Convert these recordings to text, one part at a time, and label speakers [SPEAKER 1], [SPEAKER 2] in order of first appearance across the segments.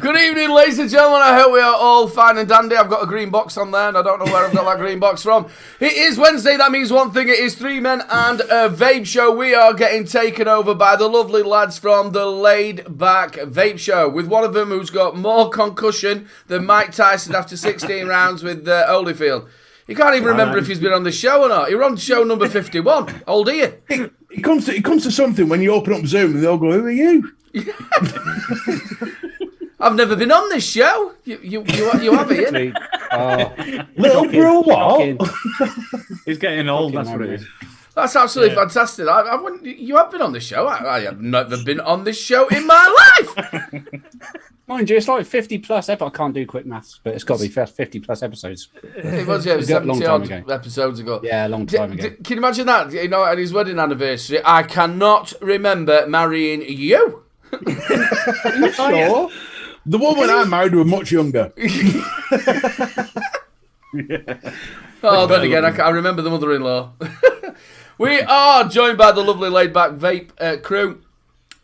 [SPEAKER 1] Good evening, ladies and gentlemen. I hope we are all fine and dandy. I've got a green box on there, and I don't know where I've got that green box from. It is Wednesday. That means one thing. It is Three Men and a Vape Show. We are getting taken over by the lovely lads from the Laid Back Vape Show, with one of them who's got more concussion than Mike Tyson after 16 rounds with Holyfield. You can't even remember if he's been on the show or not. You're on show number 51. How old are you?
[SPEAKER 2] It comes to something when you open up Zoom and they'll go, "Who are you?"
[SPEAKER 1] I've never been on this show. You have it.
[SPEAKER 2] Little bro, what?
[SPEAKER 3] He's getting old. That's what it is.
[SPEAKER 1] That's absolutely fantastic. I wouldn't. You have been on this show. I have never been on this show in my life.
[SPEAKER 4] Mind you, it's like 50 plus episodes. I can't do quick maths, but it's got to be 50 plus episodes.
[SPEAKER 1] It was, yeah, 70 odd episodes ago.
[SPEAKER 4] Yeah, a long time ago.
[SPEAKER 1] Can you imagine that? You know, at his wedding anniversary, I cannot remember marrying you.
[SPEAKER 4] Are you sure?
[SPEAKER 2] The woman I married were much younger.
[SPEAKER 1] Oh, then again, I remember the mother-in-law. We are joined by the lovely Laid Back Vape crew,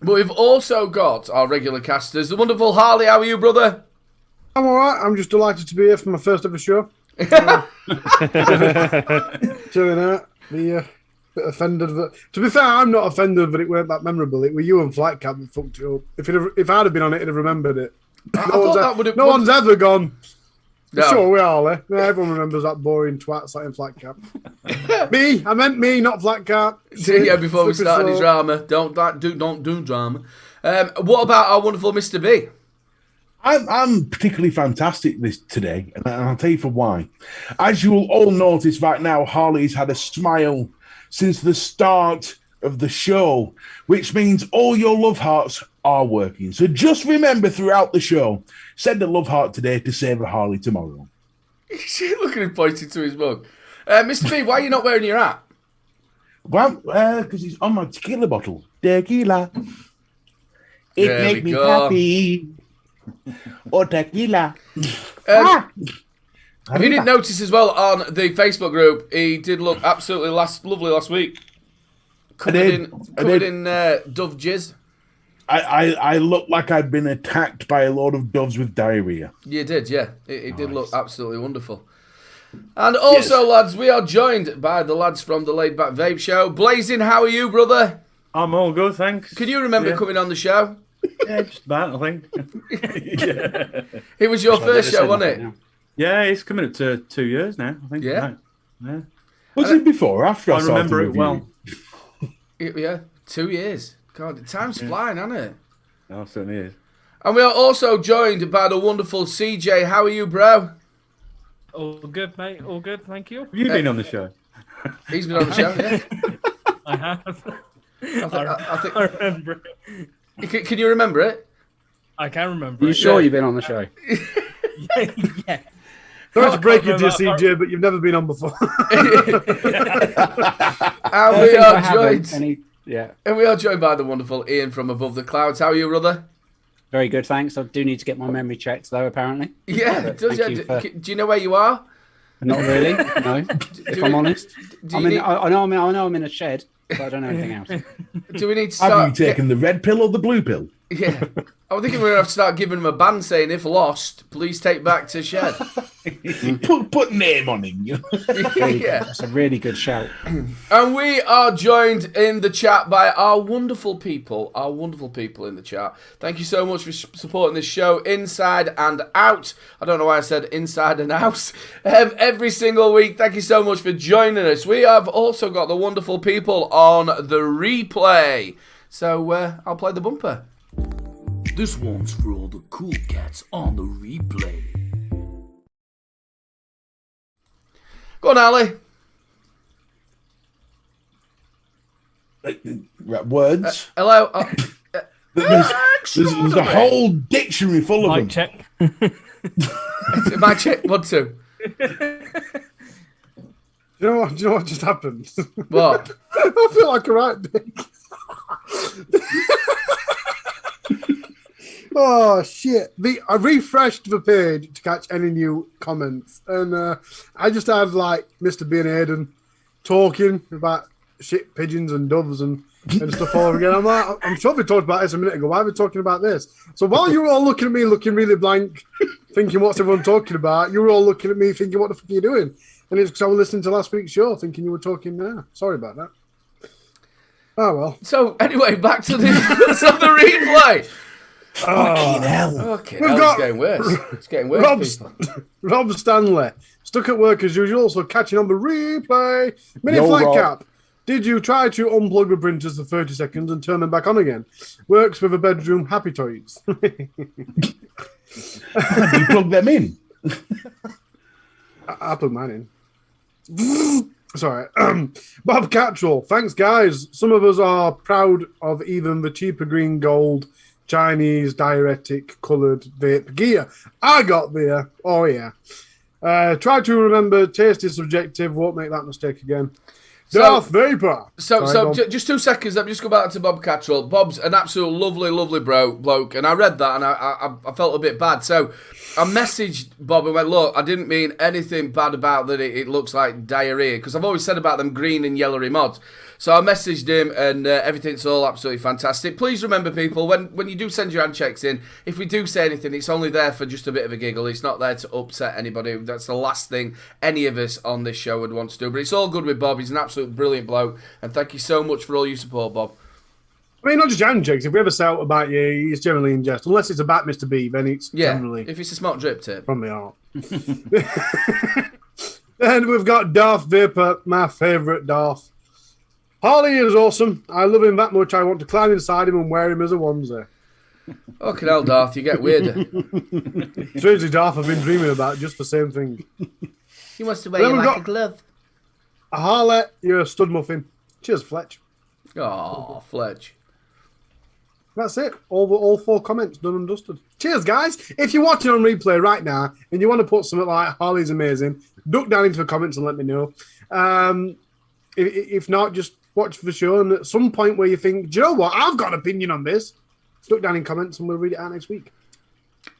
[SPEAKER 1] but we've also got our regular casters, the wonderful Harley. How are you, brother?
[SPEAKER 5] I'm all right. I'm just delighted to be here for my first ever show. Doing that. Bit offended. To be fair, I'm not offended, but it weren't that memorable. It were you and Flight Cap that fucked it up. If I'd have been on it, I'd have remembered it. No one's ever gone. No. Sure, we are, eh? Yeah, everyone remembers that boring twat sat in Flat Cap. I meant me, not Flat Cap.
[SPEAKER 1] Yeah, before we started the drama, don't do drama. What about our wonderful Mr. B?
[SPEAKER 2] I'm particularly fantastic today, and I'll tell you for why. As you will all notice right now, Harley's had a smile since the start of the show, which means all your love hearts are working. So just remember throughout the show, send a love heart today to save a Harley tomorrow.
[SPEAKER 1] Look at him pointing to his mug. Mr. B, why are you not wearing your hat?
[SPEAKER 2] Well, because it's on my tequila bottle. Tequila. It makes me happy. Or tequila.
[SPEAKER 1] If you didn't notice as well on the Facebook group, he did look absolutely lovely last week. Covered in dove jizz.
[SPEAKER 2] I looked like I'd been attacked by a load of doves with diarrhea.
[SPEAKER 1] You did, yeah. It did look absolutely wonderful. And also, lads, we are joined by the lads from the Laid Back Vape Show. Blazing, how are you, brother?
[SPEAKER 3] I'm all good, thanks.
[SPEAKER 1] Can you remember coming on the show?
[SPEAKER 3] Yeah, just about, I think.
[SPEAKER 1] Yeah. It was your first show, wasn't it?
[SPEAKER 3] Yeah, it's coming up to 2 years now, I think.
[SPEAKER 1] Yeah.
[SPEAKER 3] Yeah.
[SPEAKER 2] Was it before or after?
[SPEAKER 3] I remember it well.
[SPEAKER 1] Yeah, 2 years. God, time's flying, hasn't it?
[SPEAKER 3] Oh, it certainly is.
[SPEAKER 1] And we are also joined by the wonderful CJ. How are you, bro?
[SPEAKER 6] All good, mate. All good, thank you.
[SPEAKER 3] Have you been on the show?
[SPEAKER 1] He's been on the show, yeah.
[SPEAKER 6] I have.
[SPEAKER 1] I think.
[SPEAKER 6] I remember it.
[SPEAKER 1] Can you remember it?
[SPEAKER 6] I can remember
[SPEAKER 4] Are you sure you've been on the show?
[SPEAKER 6] Yeah.
[SPEAKER 5] Sorry to break it to you, CJ, but you've never been on before.
[SPEAKER 1] And we are joined. And we are joined by the wonderful Ian from Above the Clouds. How are you, brother?
[SPEAKER 4] Very good, thanks. I do need to get my memory checked, though, apparently.
[SPEAKER 1] Yeah. Do you know where you are?
[SPEAKER 4] Not really, no. If I'm honest. I know I'm in a shed, but I don't know anything else.
[SPEAKER 1] Do we need to start...
[SPEAKER 2] Have you taken the red pill or the blue pill?
[SPEAKER 1] Yeah. I'm thinking we're going to have to start giving him a ban saying, if lost, please take back to shed.
[SPEAKER 2] put name on him. You know?
[SPEAKER 1] Yeah.
[SPEAKER 4] That's a really good shout.
[SPEAKER 1] And we are joined in the chat by our wonderful people in the chat. Thank you so much for supporting this show inside and out. I don't know why I said inside and out. Every single week. Thank you so much for joining us. We have also got the wonderful people on the replay. So I'll play the bumper.
[SPEAKER 7] This one's for all the cool cats on the replay.
[SPEAKER 1] Go on, Ali.
[SPEAKER 2] Right, words.
[SPEAKER 1] Hello.
[SPEAKER 2] There's a whole dictionary full of them.
[SPEAKER 6] Mic check.
[SPEAKER 1] My check. 1, 2.
[SPEAKER 5] Do you know what just happened?
[SPEAKER 1] What?
[SPEAKER 5] I feel like a right dick. Oh shit! I refreshed the page to catch any new comments, and I just had like Mr. B and Aiden talking about shit pigeons and doves and stuff all over again. I'm like, I'm sure we talked about this a minute ago. Why are we talking about this? So while you were all looking at me, looking really blank, thinking what's everyone talking about, you were all looking at me, thinking what the fuck are you doing? And it's because I was listening to last week's show, thinking you were talking now. Sorry about that. Oh well.
[SPEAKER 1] So anyway, back to the replay.
[SPEAKER 2] Fucking hell.
[SPEAKER 1] Okay,
[SPEAKER 5] We've
[SPEAKER 1] it's
[SPEAKER 5] got
[SPEAKER 1] getting worse. It's getting worse.
[SPEAKER 5] Rob Stanley, stuck at work as usual, so catching on the replay. Mini
[SPEAKER 2] Yo,
[SPEAKER 5] Flight
[SPEAKER 2] Rob.
[SPEAKER 5] Cap, did you try to unplug the printers for 30 seconds and turn them back on again? Works with a bedroom happy toys.
[SPEAKER 2] You plug them in.
[SPEAKER 5] I plug mine in. Sorry. Bob Cattrall, thanks guys. Some of us are proud of even the cheaper green gold Chinese diuretic coloured vape gear I got there. Oh yeah. Try to remember, taste is subjective, won't make that mistake again. Darth Vapor.
[SPEAKER 1] Just 2 seconds. Let me just go back to Bob Cattrall. Bob's an absolute lovely bloke, and I read that and I felt a bit bad. So I messaged Bob and went, look, I didn't mean anything bad about that. It looks like diarrhea, because I've always said about them green and yellowy mods. So I messaged him, and everything's all absolutely fantastic. Please remember, people, when you do send your hand checks in, if we do say anything, it's only there for just a bit of a giggle. It's not there to upset anybody. That's the last thing any of us on this show would want to do. But it's all good with Bob. He's an absolute brilliant bloke, and thank you so much for all your support, Bob.
[SPEAKER 5] I mean, not just hand checks. If we ever say out about you, it's generally in jest. Unless it's about Mr. B, then it's generally
[SPEAKER 1] if it's a smart drip tip.
[SPEAKER 5] from the heart. And we've got Darth Vapor, my favourite Darth. Harley is awesome. I love him that much. I want to climb inside him and wear him as a onesie.
[SPEAKER 1] Fucking hell, Darth, you get weirder.
[SPEAKER 5] Seriously, Darth, I've been dreaming about just the same thing.
[SPEAKER 1] He wants to wear
[SPEAKER 5] Then
[SPEAKER 1] you
[SPEAKER 5] we've
[SPEAKER 1] like
[SPEAKER 5] got-
[SPEAKER 1] a glove.
[SPEAKER 5] Harley, you're a stud muffin. Cheers, Fletch.
[SPEAKER 1] Oh, Fletch.
[SPEAKER 5] That's it. All 4 comments done and dusted. Cheers, guys. If you're watching on replay right now and you want to put something like Harley's amazing, duck down into the comments and let me know. If not, just watch the show, and at some point where you think, do you know what, I've got an opinion on this, duck down in comments and we'll read it out next week.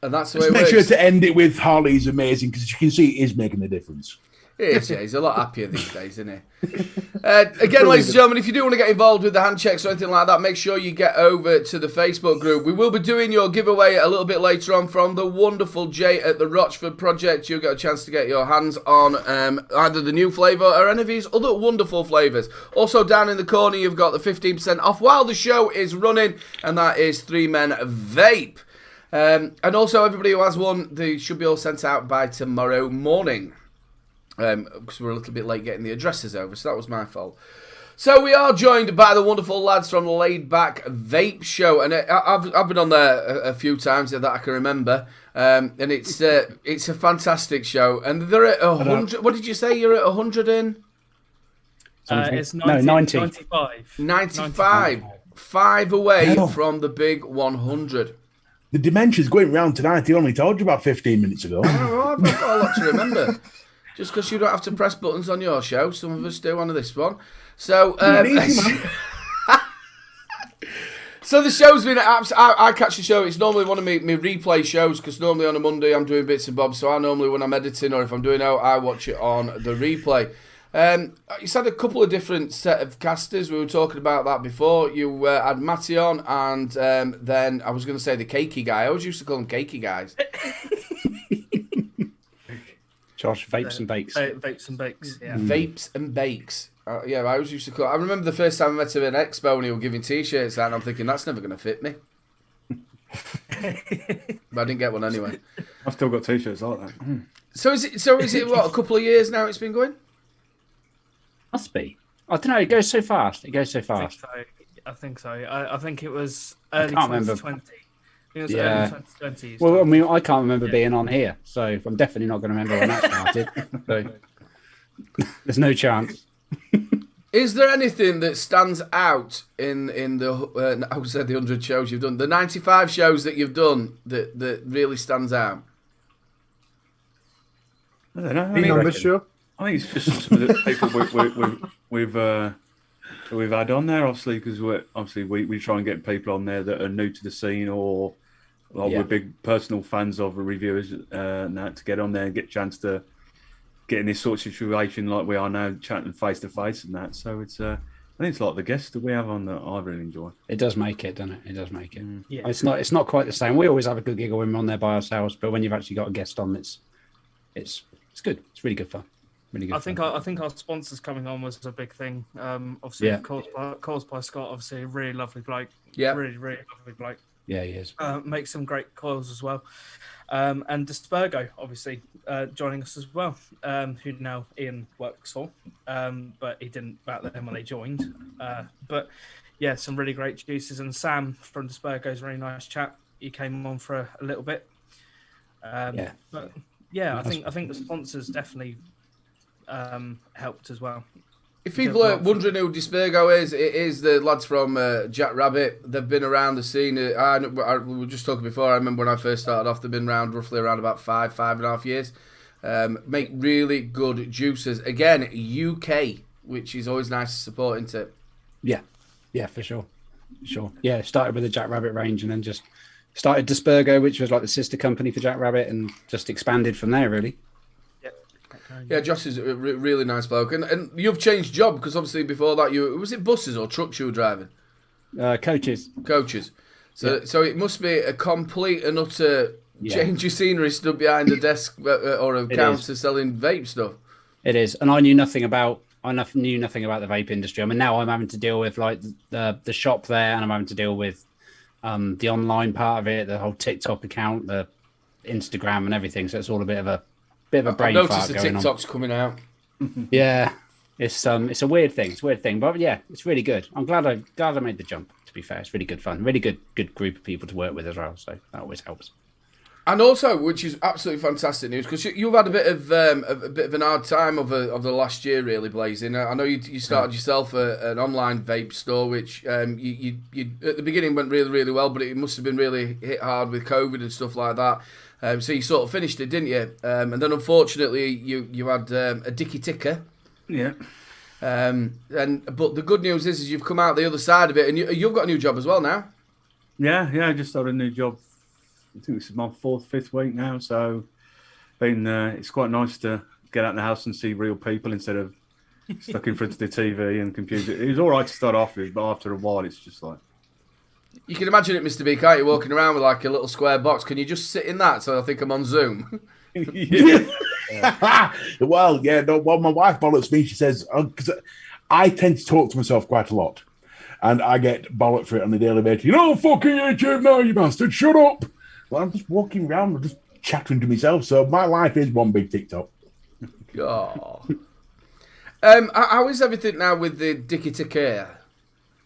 [SPEAKER 1] And that's the way
[SPEAKER 2] Just
[SPEAKER 1] it
[SPEAKER 2] make
[SPEAKER 1] works.
[SPEAKER 2] sure to end it with Harley's amazing, because you can see it is making a difference.
[SPEAKER 1] It is, yeah. He's a lot happier these days, isn't he? Again, ladies and gentlemen, if you do want to get involved with the hand checks or anything like that, make sure you get over to the Facebook group. We will be doing your giveaway a little bit later on from the wonderful Jay at the Rochford Project. You'll get a chance to get your hands on either the new flavour or any of his other wonderful flavours. Also, down in the corner, you've got the 15% off while the show is running, and that is 3 Men Vape. And also, everybody who has one, they should be all sent out by tomorrow morning. Because we're a little bit late getting the addresses over, so that was my fault. So we are joined by the wonderful lads from the Laid Back Vape Show, and I've been on there a few times that I can remember, and it's a fantastic show. And they're at 100. What did you say? You're at 100 in?
[SPEAKER 6] It's 90,
[SPEAKER 4] 90.
[SPEAKER 6] 95.
[SPEAKER 1] 95. 5 away from the big 100.
[SPEAKER 2] The dementia's going round tonight. He only told you about 15 minutes ago.
[SPEAKER 1] Oh, I've got a lot to remember. Just because you don't have to press buttons on your show, some of us do on this one. So, so the show's been I catch the show. It's normally one of my replay shows, because normally on a Monday I'm doing bits and bobs. So I normally, when I'm editing or if I'm doing out, I watch it on the replay. You had a couple of different set of casters. We were talking about that before. You had Matty on, and then I was going to say the cakey guy. I always used to call them cakey guys.
[SPEAKER 4] Josh, vapes and bakes.
[SPEAKER 6] Vapes and bakes, yeah.
[SPEAKER 1] Vapes and bakes. Yeah, I always used to call. I remember the first time I met him at an expo and he was giving T-shirts out, and I'm thinking that's never going to fit me. But I didn't get one anyway.
[SPEAKER 3] I've still got T-shirts like that.
[SPEAKER 1] So is it what, a couple of years now it's been going?
[SPEAKER 4] Must be. I don't know. It goes so fast.
[SPEAKER 6] I think so. I think it was early
[SPEAKER 4] can't remember.
[SPEAKER 6] 2020. It was early 2020.
[SPEAKER 4] Well, I mean, I can't remember being on here, so I'm definitely not going to remember when that started. So there's no chance.
[SPEAKER 1] Is there anything that stands out in the I would say the 100 shows you've done, the 95 shows that you've done that really stands out?
[SPEAKER 3] I don't know.
[SPEAKER 5] Being on this show?
[SPEAKER 3] I think it's just some of the people we've had on there, obviously, because we try and get people on there that are new to the scene or we're big personal fans of reviewers and that, to get on there and get a chance to get in this sort of situation like we are now, chatting face to face and that. So it's I think it's like the guests that we have on that I really enjoy.
[SPEAKER 4] It does make it, doesn't it? It does make it.
[SPEAKER 6] Yeah.
[SPEAKER 4] It's not quite the same. We always have a good giggle when we're on there by ourselves, but when you've actually got a guest on, it's good. It's really good fun. Really good.
[SPEAKER 6] I think our sponsors coming on was a big thing. Obviously, caused by Scott. Obviously, a really lovely bloke.
[SPEAKER 1] Yeah,
[SPEAKER 6] really lovely bloke.
[SPEAKER 4] Yeah, he is.
[SPEAKER 6] Makes some great coils as well. And Dispergo, obviously, joining us as well, who now Ian works for, but he didn't back then when they joined. But yeah, some really great juices. And Sam from Dispergo is a really nice chap. He came on for a little bit. But yeah, I think the sponsors definitely helped as well.
[SPEAKER 1] If people are wondering who Dispergo is, it is the lads from Jack Rabbit. They've been around the scene. We were just talking before. I remember when I first started off, they've been around roughly around about 5.5 years. Make really good juices. Again, UK, which is always nice to support, isn't it?
[SPEAKER 4] Yeah, for sure. Yeah, it started with the Jack Rabbit range and then just started Dispergo, which was like the sister company for Jack Rabbit, and just expanded from there, really.
[SPEAKER 1] Yeah, Josh is a really nice bloke. And you've changed job, because obviously before that, was it buses or trucks you were driving?
[SPEAKER 4] Coaches.
[SPEAKER 1] So it must be a complete and utter change of scenery, stood behind a desk or a counter selling vape stuff.
[SPEAKER 4] It is. And I knew nothing about the vape industry. I mean, now I'm having to deal with like the shop there, and I'm having to deal with the online part of it, the whole TikTok account, the Instagram and everything. So it's all a bit of a brain fart going on.
[SPEAKER 1] I've noticed the TikTok's coming out.
[SPEAKER 4] Yeah, it's a weird thing. But yeah, it's really good. I'm glad I made the jump. To be fair, it's really good fun. Really good group of people to work with as well. So that always helps.
[SPEAKER 1] And also, which is absolutely fantastic news, because you've had a bit of an hard time of the last year, really, Blazing. I know you started yourself an online vape store, which you at the beginning went really, really well, but it must have been really hit hard with COVID and stuff like that. So you sort of finished it, didn't you? And then unfortunately you had a dicky ticker.
[SPEAKER 3] Yeah.
[SPEAKER 1] But the good news is you've come out the other side of it, and you've got a new job as well now.
[SPEAKER 3] Yeah. I just started a new job. I think this is my 4th, 5th week now. So it's quite nice to get out of the house and see real people instead of stuck in front of the TV and computer. It was all right to start off with, but after a while, it's just like.
[SPEAKER 1] You can imagine it, Mr. B, can't you, walking around with like a little square box. Can you just sit in that so I think I'm on Zoom?
[SPEAKER 2] Well, yeah. No, well, my wife bollocks me. She says, because I tend to talk to myself quite a lot, and I get bollocked for it on a daily basis. You know, fucking YouTube now, you bastard. Shut up. Well, I'm just walking around, I'm just chattering to myself. So my life is one big TikTok.
[SPEAKER 1] Oh. How is everything now with the Dicky Ticker?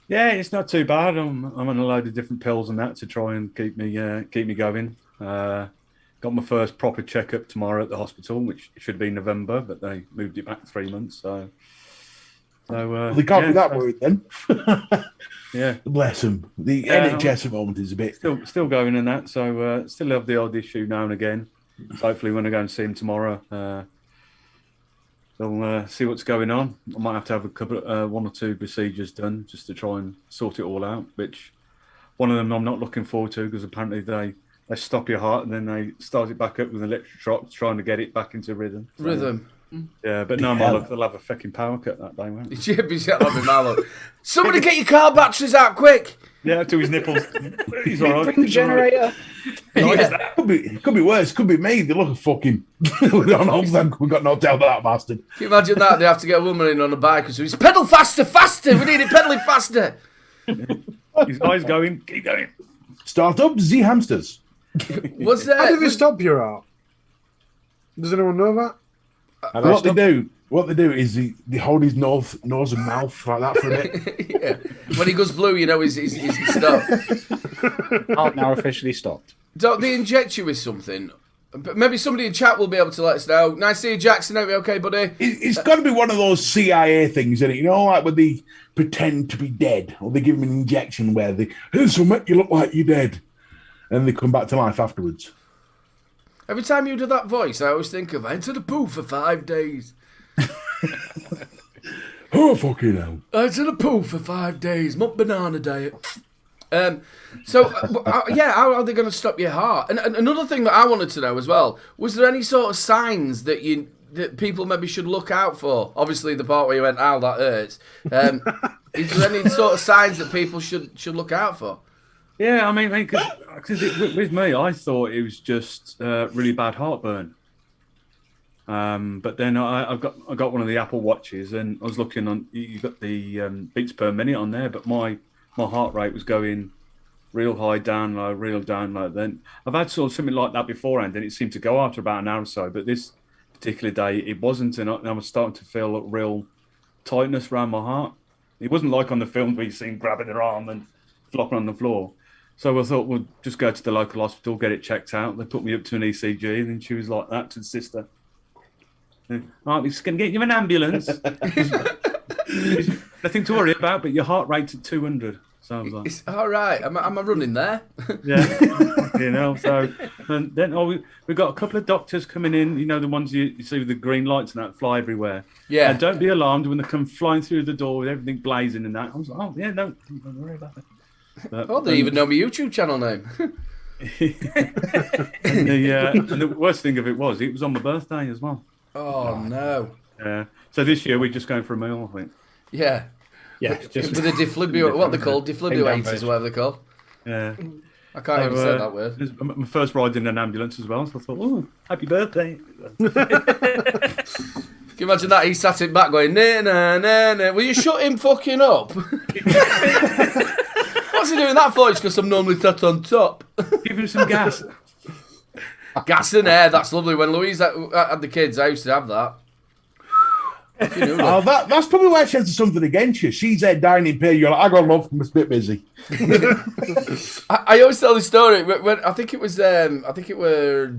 [SPEAKER 3] Yeah, it's not too bad. I'm on a load of different pills and that to try and keep me going. Got my first proper checkup tomorrow at the hospital, which should be November, but they moved it back 3 months. So
[SPEAKER 2] they can't be that worried then.
[SPEAKER 3] Yeah,
[SPEAKER 2] bless them. The NHS at the moment is a bit
[SPEAKER 3] still going in that. So still have the odd issue now and again. So hopefully, when I go and see him tomorrow, they'll see what's going on. I might have to have a couple, 1 or 2 procedures done just to try and sort it all out. Which one of them I'm not looking forward to, because apparently they stop your heart and then they start it back up with an electric shock, trying to get it back into rhythm.
[SPEAKER 1] Rhythm.
[SPEAKER 3] Yeah, but no, my luck, they'll have a fucking power cut that day, won't they?
[SPEAKER 1] Somebody get your car batteries out quick.
[SPEAKER 3] Yeah, to his nipples. He's all right.
[SPEAKER 4] Bring the generator.
[SPEAKER 2] Yeah. Could be worse. Could be me. They look fucking. We don't know them. We've got no doubt about that bastard.
[SPEAKER 1] Can you imagine that? They have to get a woman in on a bike. So he's pedal faster. We need it pedaling faster.
[SPEAKER 3] His eyes going. Keep going.
[SPEAKER 2] Start up Z hamsters.
[SPEAKER 1] What's that?
[SPEAKER 5] How did they stop your art? Does anyone know that?
[SPEAKER 2] What they do is they hold his nose and mouth like that for a bit.
[SPEAKER 1] Yeah. When he goes blue, you know he's stopped.
[SPEAKER 4] Art now officially stopped.
[SPEAKER 1] Don't they inject you with something? But maybe somebody in chat will be able to let us know. Nice to see you, Jackson. Are you okay, buddy?
[SPEAKER 2] It's got to be one of those CIA things, isn't it? You know, like when they pretend to be dead, or they give them an injection where here's something, you look like you're dead, and they come back to life afterwards.
[SPEAKER 1] Every time you do that voice, I always think of I into the poo for 5 days.
[SPEAKER 2] Oh, fucking hell.
[SPEAKER 1] I into the poo for 5 days. Not banana diet. How are they going to stop your heart? And another thing that I wanted to know as well, was there any sort of signs that people maybe should look out for? Obviously, the part where you went, ow, that hurts. Is there any sort of signs that people should look out for?
[SPEAKER 3] Yeah, I mean, because with me, I thought it was just really bad heartburn. But then I got one of the Apple Watches, and I was looking on. You got the beats per minute on there, but my heart rate was going real high, down low, real down low. Then I've had sort of something like that beforehand, and it seemed to go after about an hour or so. But this particular day, it wasn't, and I was starting to feel a real tightness around my heart. It wasn't like on the films where you see him grabbing their arm and flopping on the floor. So I thought we'll just go to the local hospital, get it checked out. They put me up to an ECG, and then she was like that to the sister. Right, we're just going to get you an ambulance. Nothing to worry about, but your heart rate's at 200. So I was like,
[SPEAKER 1] it's all right. Am I running there?
[SPEAKER 3] Yeah, you know. So and then we got a couple of doctors coming in. You know, the ones you see with the green lights and that fly everywhere.
[SPEAKER 1] Yeah.
[SPEAKER 3] And don't be alarmed when they come flying through the door with everything blazing and that. I was like, oh yeah, no, don't worry about it. But,
[SPEAKER 1] they even know my YouTube channel name.
[SPEAKER 3] and the worst thing of it was on my birthday as well.
[SPEAKER 1] Oh no.
[SPEAKER 3] Yeah. So this year we're just going for a meal, I think.
[SPEAKER 1] Yeah.
[SPEAKER 4] Yeah, just
[SPEAKER 1] with a defibrillator, what they're called, defibrillators, or whatever they're called.
[SPEAKER 3] Yeah.
[SPEAKER 1] I can't even say that word.
[SPEAKER 3] It was my first ride in an ambulance as well, so I thought, oh, happy birthday.
[SPEAKER 1] Can you imagine that? He sat in back going, nah, nah, nah, nah. Will you shut him fucking up? What's he doing that for? It's because I'm normally sat on top.
[SPEAKER 3] Give him some gas.
[SPEAKER 1] Gas and air, that's lovely. When Louise had the kids, I used to have that.
[SPEAKER 2] That's probably why she has something against you. She's there dining pay. You're like, I got love, I'm a bit busy.
[SPEAKER 1] I always tell this story. When I think it was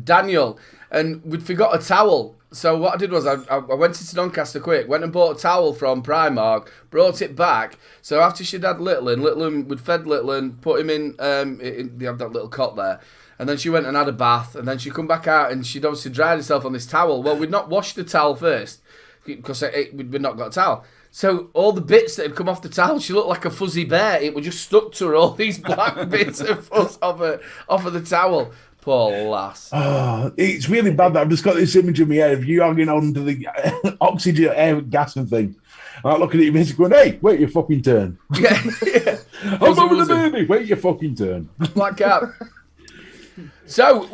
[SPEAKER 1] Daniel, and we'd forgot a towel. So what I did was I went into Doncaster quick, went and bought a towel from Primark, brought it back. So after she'd had Littlin, we'd fed Littlin, put him in they have that little cot there. And then she went and had a bath, and then she'd come back out, and she'd obviously dried herself on this towel. Well, we'd not washed the towel first, because we'd not got a towel. So all the bits that had come off the towel, she looked like a fuzzy bear. It was just stuck to her, all these black bits of fuzz off of the towel. Poor lass.
[SPEAKER 2] Oh, it's really bad that I've just got this image in my head of you hanging on to the oxygen air gas and thing. And I'm looking at you basically going, hey, wait your fucking turn.
[SPEAKER 1] Yeah.
[SPEAKER 2] I'm over the baby, wait your fucking turn.
[SPEAKER 1] Black cat. So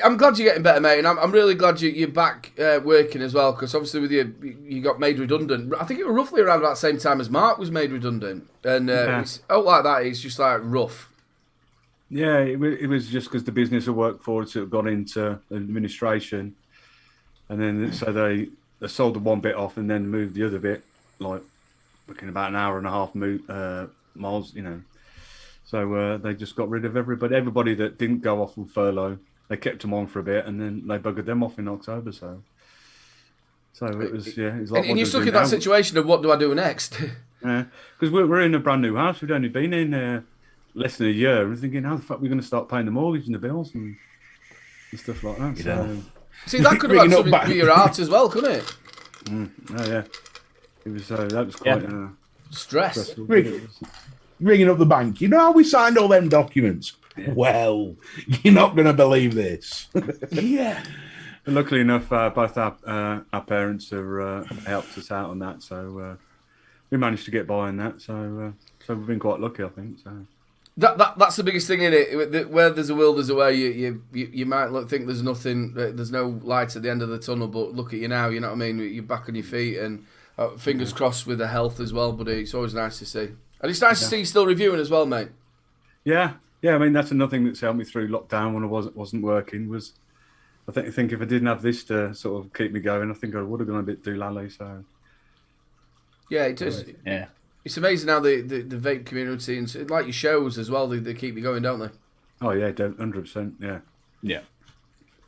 [SPEAKER 1] I'm glad you're getting better, mate, and I'm really glad you're back working as well. Because obviously with you got made redundant. I think it was roughly around about the same time as Mark was made redundant, and it's out like that. It's just like rough.
[SPEAKER 3] Yeah, it was just because the business I worked for had got into administration, and then so they sold the one bit off and then moved the other bit, like looking about an hour and a half miles, you know. So they just got rid of everybody that didn't go off on furlough. They kept them on for a bit, and then they buggered them off in October. So it was it was like.
[SPEAKER 1] And you're stuck in that situation of what do I do next?
[SPEAKER 3] Yeah, because we're in a brand new house. We've only been in less than a year. We're thinking, how the fuck are we going to start paying the mortgage and the bills and stuff like that? So,
[SPEAKER 1] see, that could have had something to do with your art as well, couldn't it?
[SPEAKER 3] Oh yeah, it was. That was quite
[SPEAKER 1] stress.
[SPEAKER 2] Ringing up the bank. You know how we signed all them documents? Yeah. Well, you're not going to believe this.
[SPEAKER 1] Yeah.
[SPEAKER 3] Luckily enough, both our parents have helped us out on that, so we managed to get by on that. So we've been quite lucky, I think. So
[SPEAKER 1] that's the biggest thing in it. Where there's a will, there's a way. You might think there's nothing, there's no light at the end of the tunnel, but look at you now. You know what I mean? You're back on your feet, and fingers crossed with the health as well, buddy. It's always nice to see, and it's nice to see you still reviewing as well, mate.
[SPEAKER 3] Yeah. I mean, that's another thing that's helped me through lockdown when I wasn't working. Was I think if I didn't have this to sort of keep me going, I think I would have gone a bit doolally. So
[SPEAKER 1] yeah, it does.
[SPEAKER 4] Yeah,
[SPEAKER 1] it's amazing how the vape community and like your shows as well. They keep you going, don't they?
[SPEAKER 3] Oh yeah, 100%. Yeah.
[SPEAKER 4] yeah.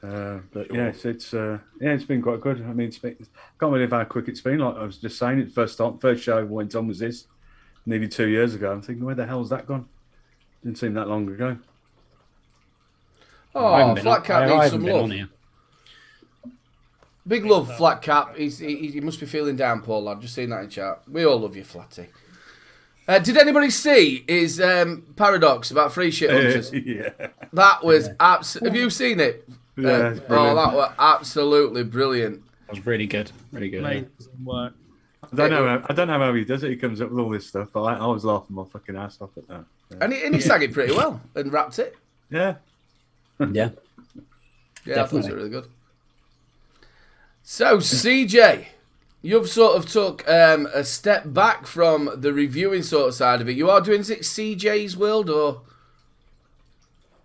[SPEAKER 3] But yeah, it's been quite good. I mean, can't believe how quick it's been. Like I was just saying, it first show I went on was this, nearly 2 years ago. I'm thinking, where the hell's that gone? Didn't seem that long ago.
[SPEAKER 1] Oh, Flat Cap needs some love. Big love, Flat Cap. He must be feeling down, poor lad. Just seeing that in chat. We all love you, Flatty. Did anybody see his paradox about free shit hunters?
[SPEAKER 3] Yeah.
[SPEAKER 1] That was Have you seen it?
[SPEAKER 3] Yeah,
[SPEAKER 1] that was absolutely brilliant.
[SPEAKER 4] That was really good. Really good.
[SPEAKER 6] Amazing work.
[SPEAKER 3] I don't know how he does it. He comes up with all this stuff, but I was laughing my fucking ass off at that. Yeah.
[SPEAKER 1] And he sang it pretty well and rapped it.
[SPEAKER 3] Yeah.
[SPEAKER 4] Yeah.
[SPEAKER 1] Yeah, I thought it was really good. So, CJ, you've sort of took a step back from the reviewing sort of side of it. You are doing, is it CJ's World or?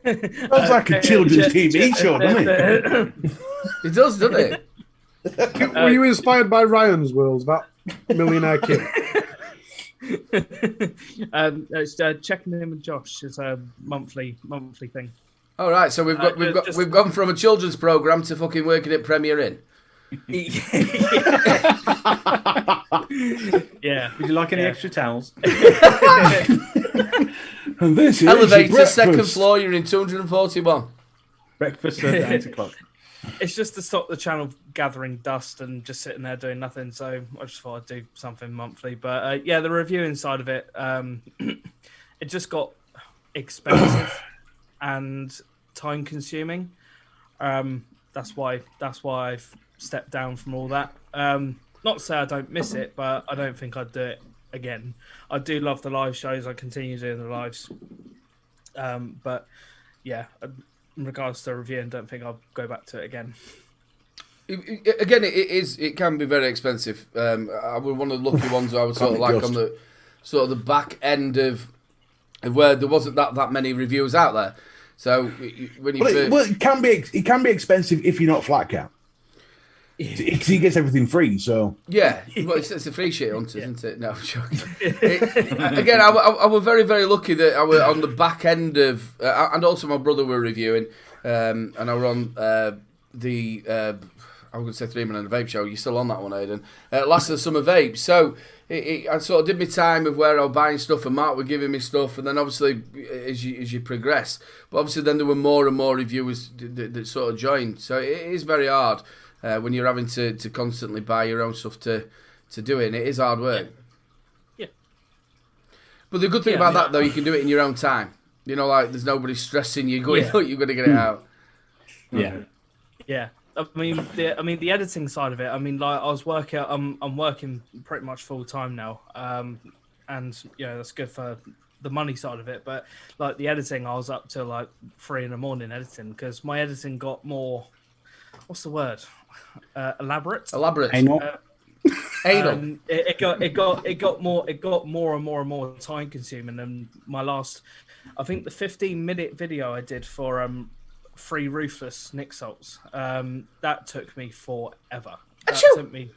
[SPEAKER 2] Sounds like a children's TV show, doesn't it?
[SPEAKER 1] It does, doesn't it?
[SPEAKER 5] Were you inspired by Ryan's World, that millionaire kid?
[SPEAKER 6] It's checking in with Josh. It's a monthly thing.
[SPEAKER 1] All right, so we've gone from a children's program to fucking working at Premier Inn.
[SPEAKER 6] Yeah.
[SPEAKER 3] Would you like any extra towels?
[SPEAKER 2] And this is
[SPEAKER 1] Elevator, second floor. You're in 241.
[SPEAKER 3] Breakfast at 8 o'clock.
[SPEAKER 6] It's just to stop the channel gathering dust and just sitting there doing nothing. So I just thought I'd do something monthly. But yeah, the reviewing side of it, it just got expensive and time consuming. That's why I've stepped down from all that. Not to say I don't miss it, but I don't think I'd do it again. I do love the live shows. I continue doing the lives. But yeah, in regards to reviewing, don't think I'll go back to it again.
[SPEAKER 1] Again, it can be very expensive. I was one of the lucky ones I was sort of like on the sort of the back end of where there wasn't that many reviews out there. So when you
[SPEAKER 2] it can be expensive if you're not Flat Cap. Because he gets everything free, so
[SPEAKER 1] yeah, well, it's a free shit hunters, isn't it? No, I'm joking. Again, I was very, very lucky that I was on the back end of, and also my brother were reviewing, and I were on I was going to say 3 Men and a Vape Show. You're still on that one, Aidan. Last of the Summer Vape. So I sort of did my time of where I was buying stuff, and Mark were giving me stuff, and then obviously as you progress, but obviously then there were more and more reviewers that sort of joined. So it is very hard. When you're having to constantly buy your own stuff to do it, and it is hard work.
[SPEAKER 6] Yeah.
[SPEAKER 1] But the good thing about that, though, you can do it in your own time. You know, like there's nobody stressing you going, oh, you've got to get it out.
[SPEAKER 4] Yeah.
[SPEAKER 6] Yeah. I mean, the editing side of it. I mean, like I was working. I'm working pretty much full time now, and that's good for the money side of it. But like the editing, I was up till like 3 a.m. editing because my editing got more. What's the word? Elaborate.
[SPEAKER 4] Anal.
[SPEAKER 1] Anal.
[SPEAKER 6] It got more and more time consuming. And my last, I think the 15-minute video I did for Free Ruthless Nick Salts, that took me forever. That took me.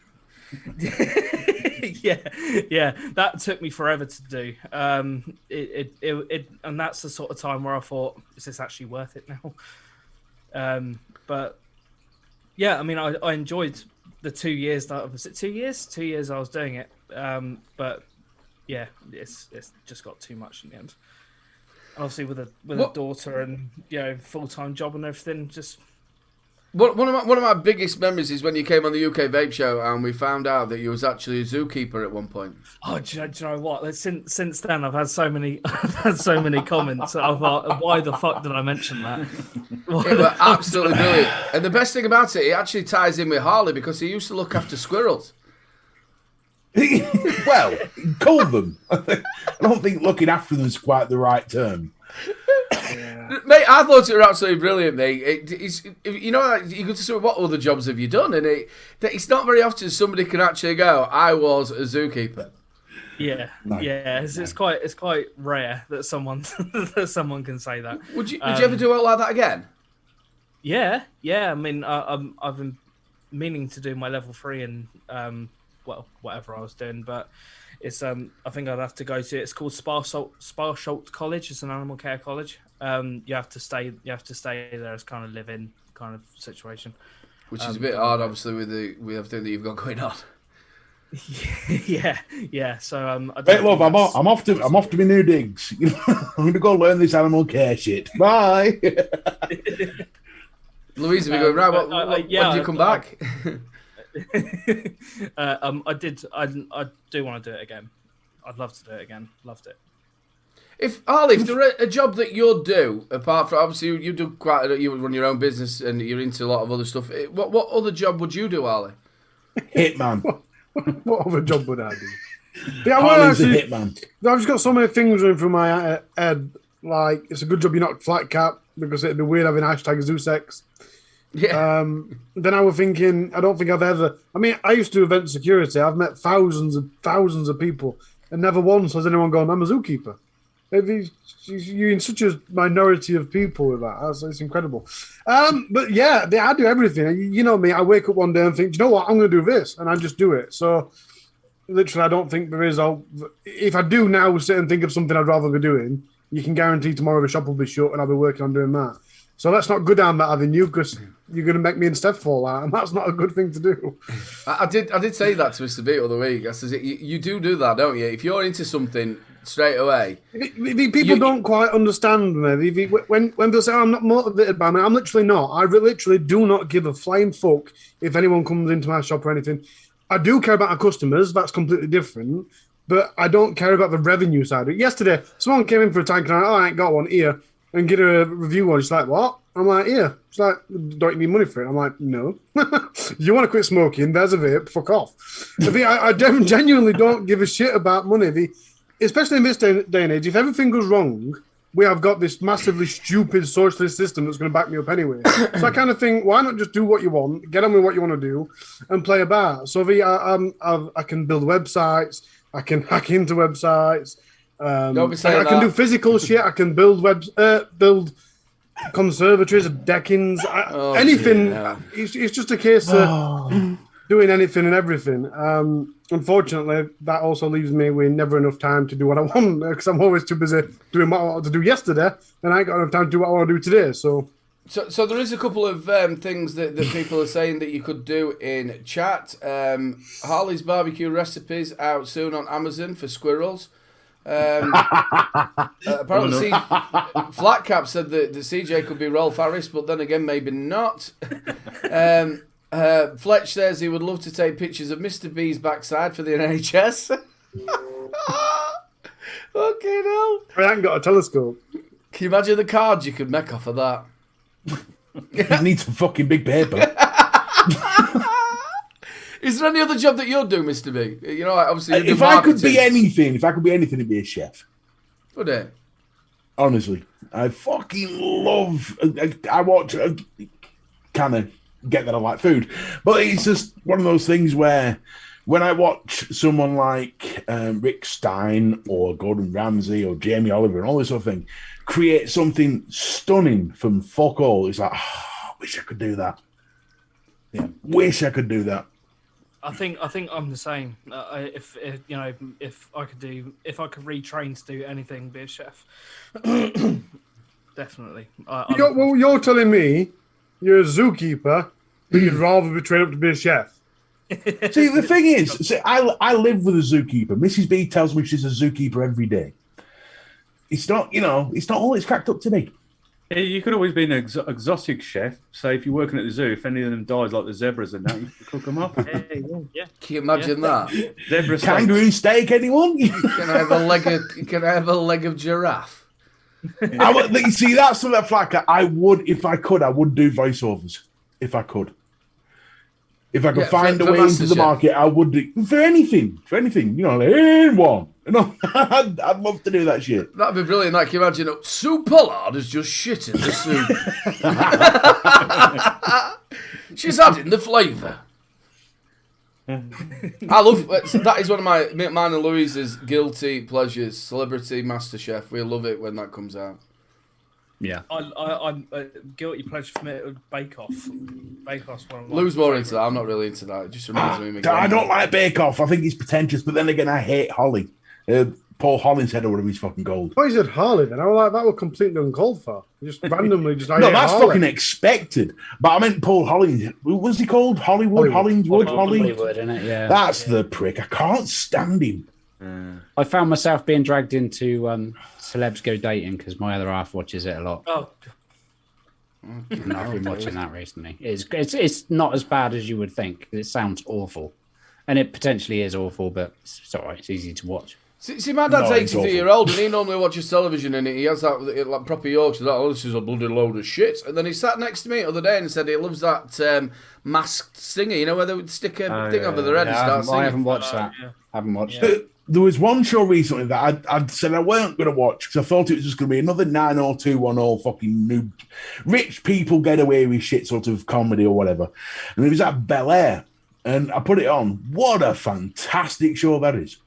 [SPEAKER 6] yeah, that took me forever to do. And that's the sort of time where I thought, is this actually worth it now? But yeah, I mean, I enjoyed the 2 years. Was it 2 years? 2 years I was doing it. But yeah, it's just got too much in the end. And obviously with a daughter and full-time job and everything, just
[SPEAKER 1] One of my biggest memories is when you came on the UK Vape Show and we found out that you was actually a zookeeper at one point.
[SPEAKER 6] Oh, do you know what? Since then, I've had so many comments. I thought, why the fuck did I mention that?
[SPEAKER 1] It was absolutely brilliant. And the best thing about it actually ties in with Harley because he used to look after squirrels.
[SPEAKER 2] Well, call them. I don't think looking after them is quite the right term.
[SPEAKER 1] Mate, I thought it was absolutely brilliant, mate. You know, you go to say, what other jobs have you done? And it's not very often somebody can actually go, I was a zookeeper.
[SPEAKER 6] Yeah, no. Yeah. It's quite rare that someone can say that.
[SPEAKER 1] Would you ever do it like that again?
[SPEAKER 6] Yeah. I mean, I've been meaning to do my level 3 in whatever I was doing, but it's I think I'd have to go to. It's called Sparsholt College. It's an animal care college. You have to stay there as kind of live-in kind of situation,
[SPEAKER 1] which is a bit hard, obviously, with everything that you've got going on.
[SPEAKER 6] Yeah. So
[SPEAKER 2] hey, love, I'm off to my new digs. I'm gonna go learn this animal care shit. Bye.
[SPEAKER 1] Louise will be going, right. When did you come back?
[SPEAKER 6] I do want to do it again. I'd love to do it again. Loved it.
[SPEAKER 1] If there is a job that you'll do, apart from obviously you do you run your own business and you're into a lot of other stuff. What other job would you do, Harley?
[SPEAKER 2] Hitman.
[SPEAKER 5] What other job would I do?
[SPEAKER 2] Yeah, Harley's a hitman.
[SPEAKER 5] I've just got so many things running through my head. Like, it's a good job you're not flat cap because it'd be weird having #ZooSex.
[SPEAKER 1] Yeah.
[SPEAKER 5] Then I was thinking, I don't think I've ever. I mean, I used to do event security. I've met thousands of people, and never once has anyone gone, I'm a zookeeper. You're in such a minority of people with that. It's incredible. But yeah, I do everything. You know me, I wake up one day and think, you know what, I'm going to do this. And I just do it. So literally, I don't think there is. If I do now sit and think of something I'd rather be doing, you can guarantee tomorrow the shop will be shut and I'll be working on doing that. So let's not go down that avenue because you're going to make me and Steph fall out, and that's not a good thing to do.
[SPEAKER 1] I did say that to Mr. B the other week. I said, you do that, don't you? If you're into something straight away.
[SPEAKER 5] People don't quite understand me. When people say, I'm not motivated by me, I'm literally not. I literally do not give a flying fuck if anyone comes into my shop or anything. I do care about our customers. That's completely different. But I don't care about the revenue side of it. Yesterday, someone came in for a tank and I ain't got one here. And get a review on. She's like, what? I'm like, yeah. She's like, don't you need money for it? I'm like, no. You want to quit smoking? There's a vape. Fuck off. I genuinely don't give a shit about money. Especially in this day and age, if everything goes wrong, we have got this massively stupid socialist system that's going to back me up anyway. So I kind of think, why not just do what you want, get on with what you want to do, and play about? So I can build websites. I can hack into websites.
[SPEAKER 1] Don't be saying
[SPEAKER 5] I can do physical shit. I can build build conservatories, deckings, anything. It's just a case of doing anything and everything. Unfortunately, that also leaves me with never enough time to do what I want because I'm always too busy doing what I wanted to do yesterday, and I ain't got enough time to do what I want to do today. So
[SPEAKER 1] there is a couple of things that people are saying that you could do in chat. Harley's barbecue recipes out soon on Amazon for squirrels. Apparently, Flatcap said that the CJ could be Rolf Harris, but then again, maybe not. Fletch says he would love to take pictures of Mr. B's backside for the NHS. Okay, no.
[SPEAKER 5] I haven't got a telescope.
[SPEAKER 1] Can you imagine the cards you could make off of that?
[SPEAKER 2] You need some fucking big paper.
[SPEAKER 1] Is there any other job that you'll do, Mr. B? You know, obviously,
[SPEAKER 2] if I could be anything, it'd be a chef.
[SPEAKER 1] Would it?
[SPEAKER 2] Honestly, I fucking love. I watch. Kind of get that I like food, but it's just one of those things where when I watch someone like Rick Stein or Gordon Ramsay or Jamie Oliver and all this sort of thing create something stunning from fuck all, it's like, I wish I could do that. Yeah, wish I could do that.
[SPEAKER 6] I think I'm the same. If I could retrain to do anything, be a chef. Definitely.
[SPEAKER 5] You're telling me you're a zookeeper, but you'd rather be trained up to be a chef.
[SPEAKER 2] See, the thing is, I live with a zookeeper. Mrs. B tells me she's a zookeeper every day. It's not all it's cracked up to be.
[SPEAKER 3] You could always be an exotic chef. Say if you're working at the zoo, if any of them dies like the zebras and that, you can cook them up.
[SPEAKER 6] Yeah.
[SPEAKER 1] Can you imagine that?
[SPEAKER 3] Zebra
[SPEAKER 2] Kangaroo steak, anyone?
[SPEAKER 1] Can I have a leg of giraffe?
[SPEAKER 2] You see, that's something like I would, if I could, I would do voiceovers. If I could. If I could find a way into the market, I would do for anything. You know, like, anyone. You know, I'd love to do that shit.
[SPEAKER 1] That'd be brilliant. Like, you imagine, Sue Pollard has just shit in the soup. She's adding the flavour. I love that. Is one of mine and Louise's guilty pleasures. Celebrity MasterChef. We love it when that comes out.
[SPEAKER 4] Yeah,
[SPEAKER 6] I'm guilty pleasure for me. Bake Off. Bake Off's one of my
[SPEAKER 1] Lou's more into that. I'm not really into that. It just reminds me of me.
[SPEAKER 2] I don't like Bake Off. I think he's pretentious, but then again, I hate Holly. Paul Hollinshead or whatever he's fucking called.
[SPEAKER 5] Why is it Harley then? I was like, that was completely uncalled for. Just randomly, just
[SPEAKER 2] no, that's Harley. Fucking expected. But I meant Paul Hollinshead. What was he called? Hollywood,
[SPEAKER 4] isn't it? Yeah.
[SPEAKER 2] That's the prick. I can't stand him.
[SPEAKER 4] I found myself being dragged into Celebs Go Dating because my other half watches it a lot.
[SPEAKER 6] Oh.
[SPEAKER 4] And I've been watching that recently. It's not as bad as you would think. It sounds awful. And it potentially is awful, but it's all right. It's easy to watch.
[SPEAKER 1] See, my dad's 83-year-old, and he normally watches television, and he has that like proper Yorkshire. That, this is a bloody load of shit. And then he sat next to me the other day and said he loves that masked singer. You know where they would stick a thing over their head and start singing.
[SPEAKER 4] I haven't watched that. Haven't watched
[SPEAKER 2] it. There was one show recently that I'd said I weren't going to watch because I thought it was just going to be another 90210 fucking new rich people get away with shit sort of comedy or whatever. And it was at Bel Air, and I put it on. What a fantastic show that is!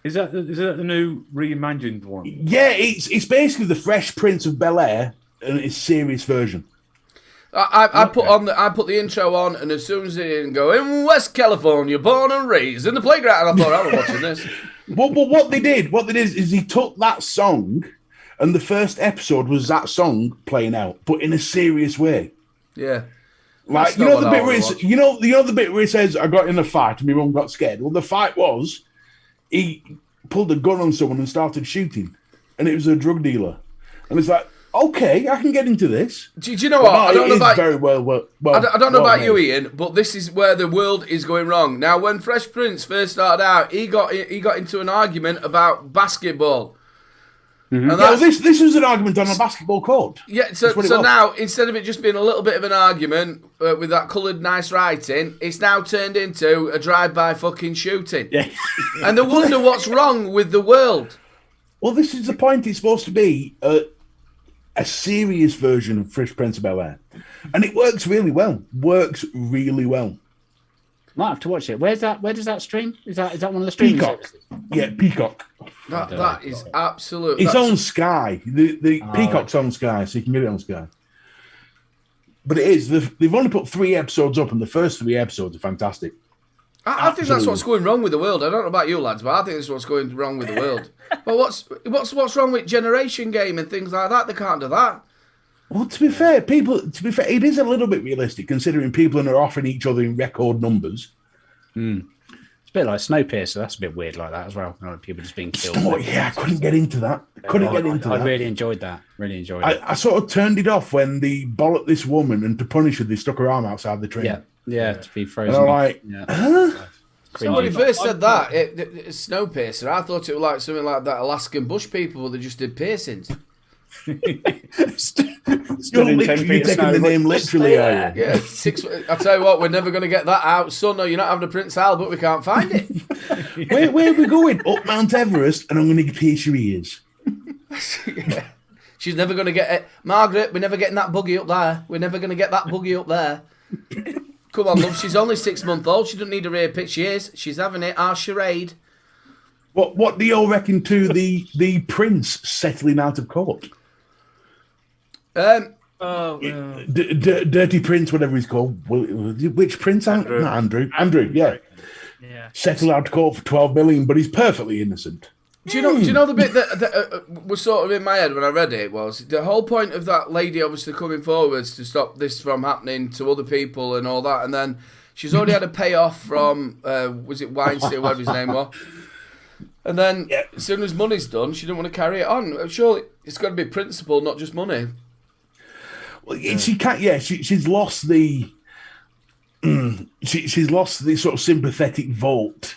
[SPEAKER 3] Is that the new reimagined one?
[SPEAKER 2] Yeah, it's basically the Fresh Prince of Bel Air and its serious version.
[SPEAKER 1] I put the intro on, and as soon as it didn't go in West California, born and raised in the playground, I thought I was watching this.
[SPEAKER 2] What they did is he took that song, and the first episode was that song playing out, but in a serious way.
[SPEAKER 1] Yeah.
[SPEAKER 2] Like, you know the bit where the bit where he says, I got in a fight and my mum got scared. Well, the fight was he pulled a gun on someone and started shooting, and it was a drug dealer. And it's like, okay, I can get into this.
[SPEAKER 1] Do you know what? I don't know about
[SPEAKER 2] very well.
[SPEAKER 1] I don't know about you, Ian, but this is where the world is going wrong. Now, when Fresh Prince first started out, he got into an argument about basketball.
[SPEAKER 2] Mm-hmm. And this was an argument on a basketball court.
[SPEAKER 1] Yeah, so now, instead of it just being a little bit of an argument with that coloured nice writing, it's now turned into a drive-by fucking shooting.
[SPEAKER 2] Yeah.
[SPEAKER 1] And they wonder what's wrong with the world.
[SPEAKER 2] Well, this is the point. It's supposed to be a serious version of Fresh Prince of Bel Air. And it works really well.
[SPEAKER 4] Might have to watch it. Where does that stream? Is that one of the streaming services?
[SPEAKER 2] Yeah, Peacock.
[SPEAKER 1] That is absolute.
[SPEAKER 2] It's on Sky. The Peacock's on Sky, so you can get it on Sky. But it is. They've only put 3 episodes up, and the first 3 episodes are fantastic.
[SPEAKER 1] I think that's what's going wrong with the world. I don't know about you lads, but I think this is what's going wrong with the world. But what's wrong with Generation Game and things like that? They can't do that.
[SPEAKER 2] Well, to be fair, it is a little bit realistic considering people are offering each other in record numbers.
[SPEAKER 4] It's a bit like Snowpiercer. That's a bit weird like that as well. People just being killed.
[SPEAKER 2] I couldn't get into that.
[SPEAKER 4] I really enjoyed that.
[SPEAKER 2] I sort of turned it off when they bollocked this woman, and to punish her, they stuck her arm outside the train.
[SPEAKER 4] Yeah, to be frozen.
[SPEAKER 2] And I'm like, huh?
[SPEAKER 1] So when he first said that, it's Snowpiercer, I thought it was like something like that Alaskan bush people where they just did piercings.
[SPEAKER 2] You're taking the name literally, are you?
[SPEAKER 1] Yeah, I tell you what, we're never going to get that out, son. No, you're not having a Prince Albert. We can't find it.
[SPEAKER 2] Where are we going? Up Mount Everest, and I'm going to pierce your ears.
[SPEAKER 1] Yeah. She's never going to get it. Margaret, we're never getting that buggy up there. We're never going to get that buggy up there. Come on, love. She's only 6 months old. She doesn't need a rear pitch. She is. She's having it. Our charade.
[SPEAKER 2] What do you all reckon to the prince settling out of court? Dirty Prince, whatever he's called. Which prince?
[SPEAKER 6] Andrew.
[SPEAKER 2] Not Andrew. Andrew, yeah. Settled out of court for 12 million, but he's perfectly innocent.
[SPEAKER 1] Do you know the bit that was sort of in my head when I read it was the whole point of that lady obviously coming forwards to stop this from happening to other people and all that, and then she's already had a payoff from was it Weinstein, whatever his name was, and then as soon as money's done, she didn't want to carry it on. Surely it's got to be principle, not just money.
[SPEAKER 2] Well, she can't. Yeah, she's lost the. She's lost the sort of sympathetic vote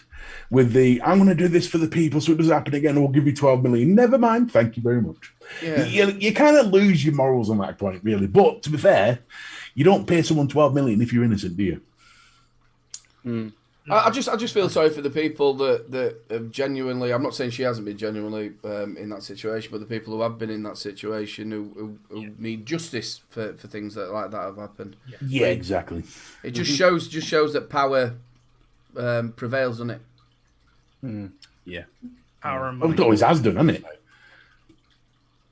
[SPEAKER 2] with the I'm going to do this for the people so it doesn't happen again. We'll give you 12 million. Never mind. Thank you very much.
[SPEAKER 1] Yeah.
[SPEAKER 2] You kind of lose your morals on that point, really. But to be fair, you don't pay someone 12 million if you're innocent, do you?
[SPEAKER 1] I just feel sorry for the people that have genuinely. I'm not saying she hasn't been genuinely in that situation, but the people who have been in that situation who need justice for things like that have happened.
[SPEAKER 2] Yeah, exactly.
[SPEAKER 1] It just shows that power prevails, doesn't it?
[SPEAKER 4] Yeah.
[SPEAKER 6] Power and
[SPEAKER 2] It
[SPEAKER 6] money.
[SPEAKER 2] always has done, hasn't it?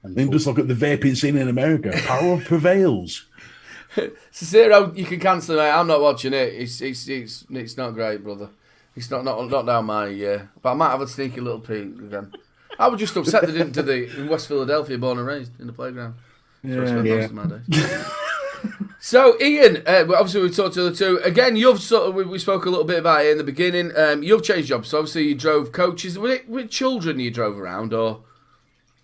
[SPEAKER 2] I mean, just look at the vaping scene in America. Power prevails.
[SPEAKER 1] Cicero, you can cancel it. I'm not watching it. It's not great, brother. It's not down my. But I might have a sneaky little peek again. I was just upset they didn't do in West Philadelphia, born and raised in the playground. So I spent most of my days. So Ian, obviously we talked to the two again. You've we spoke a little bit about it in the beginning. You've changed jobs. So obviously you drove coaches. Were it with children you drove around or?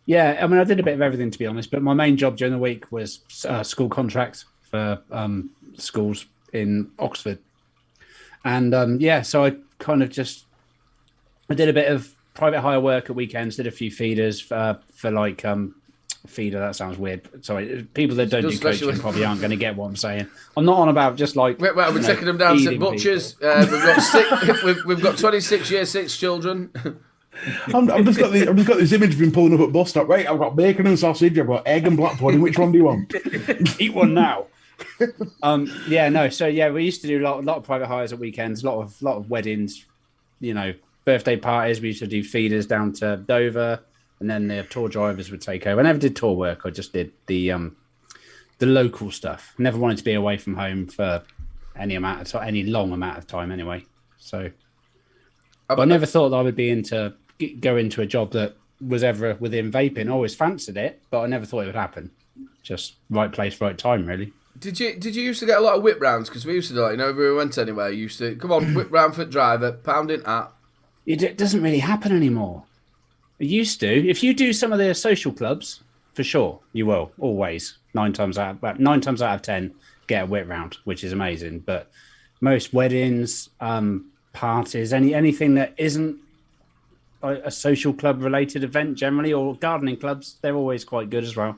[SPEAKER 4] Yeah, I mean I did a bit of everything to be honest, but my main job during the week was school contracts for schools in Oxford, and so I kind of I did a bit of private hire work at weekends. Did a few feeders for like feeder. That sounds weird. Sorry, people that don't do coaching probably aren't going to get what I'm saying. I'm not on about just like
[SPEAKER 1] wait, we're taking them down to butchers. We've got 26 year 6 children.
[SPEAKER 2] I've just got this image of him pulling up at bus stop. Right, I've got bacon and sausage. I've got egg and black pudding. Which one do you want?
[SPEAKER 4] Eat one now. We used to do a lot of private hires at weekends, a lot of weddings, birthday parties. We used to do feeders down to Dover, and then the tour drivers would take over. I never did tour work. I just did the local stuff. Never wanted to be away from home for any long amount of time anyway. So, but I never thought that I would be go into a job that was ever within vaping. I always fancied it, but I never thought it would happen. Just right place, right time, really.
[SPEAKER 1] Did you used to get a lot of whip rounds? Because we used to do it. If we went anywhere, you used to come on whip round for driver, pounding at.
[SPEAKER 4] It doesn't really happen anymore. It used to. If you do some of the social clubs, for sure, you will always 9 times out of 10 get a whip round, which is amazing. But most weddings, parties, anything that isn't a social club related event generally, or gardening clubs, they're always quite good as well.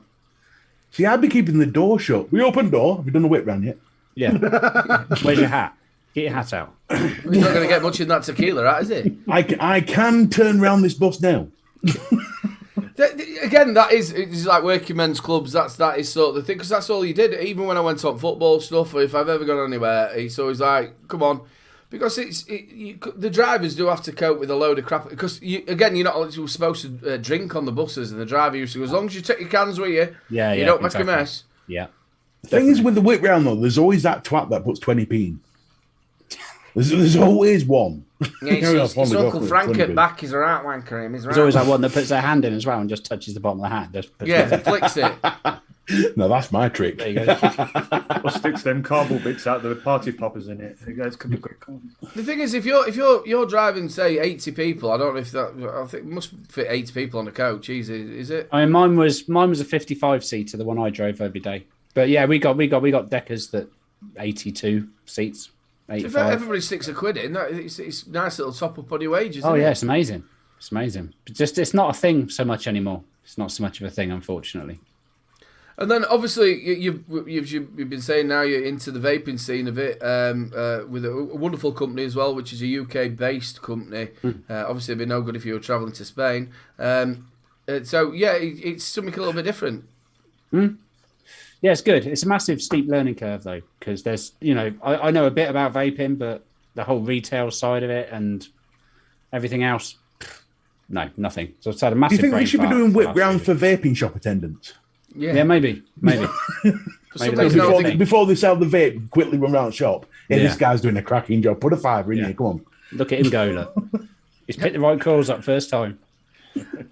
[SPEAKER 2] See, I'd be keeping the door shut. We open door. Have you done a whip round yet?
[SPEAKER 4] Yeah. Where's your hat? Get your hat out.
[SPEAKER 1] He's not going to get much in that tequila, right, is he?
[SPEAKER 2] I can turn round this bus now.
[SPEAKER 1] Again, it's like working men's clubs. That is sort of the thing, because that's all you did. Even when I went on football stuff, or if I've ever gone anywhere, it's always like, come on. Because the drivers do have to cope with a load of crap. Because you're not supposed to drink on the buses, and the driver used to go, as long as you take your cans with you, you don't make a mess.
[SPEAKER 4] Yeah.
[SPEAKER 2] The thing is with the whip round though, there's always that twat that puts 20p in. There's always one.
[SPEAKER 1] Yeah, it's Uncle Frank at back. He's a right wanker.
[SPEAKER 4] There's always that one that puts their hand in as well and just touches the bottom of the hat.
[SPEAKER 1] Flicks it.
[SPEAKER 2] No, that's my trick.
[SPEAKER 4] There you go.
[SPEAKER 3] Or sticks them cardboard bits out, the party poppers in it. You guys can be quick.
[SPEAKER 1] The thing is, if you're driving, say 80 people, I don't know if I think it must fit 80 people on a coach. Easy, is it?
[SPEAKER 4] I mean, mine was a 55 seater, the one I drove every day. But yeah, we got deckers that 82 seats. 85.
[SPEAKER 1] If everybody sticks £1 in, it's a nice little top up on your wages.
[SPEAKER 4] Oh yeah, it's amazing. It's amazing. But it's not a thing so much anymore. It's not so much of a thing, unfortunately.
[SPEAKER 1] And then obviously you've been saying now you're into the vaping scene of it with a wonderful company as well, which is a UK-based company. Obviously, it'd be no good if you were travelling to Spain. So yeah, it's something a little bit different.
[SPEAKER 4] Yeah, it's good. It's a massive steep learning curve though, because there's I know a bit about vaping, but the whole retail side of it and everything else, no, nothing. So it's had a massive.
[SPEAKER 2] Do you think we should be doing whip round for vaping shop attendants?
[SPEAKER 4] Yeah, maybe. Maybe
[SPEAKER 2] before they sell the vape, quickly run around the shop. Hey, this guy's doing a cracking job. Put a $5 in here. Come on.
[SPEAKER 4] Look at him go. Look. He's picked the right calls up first time.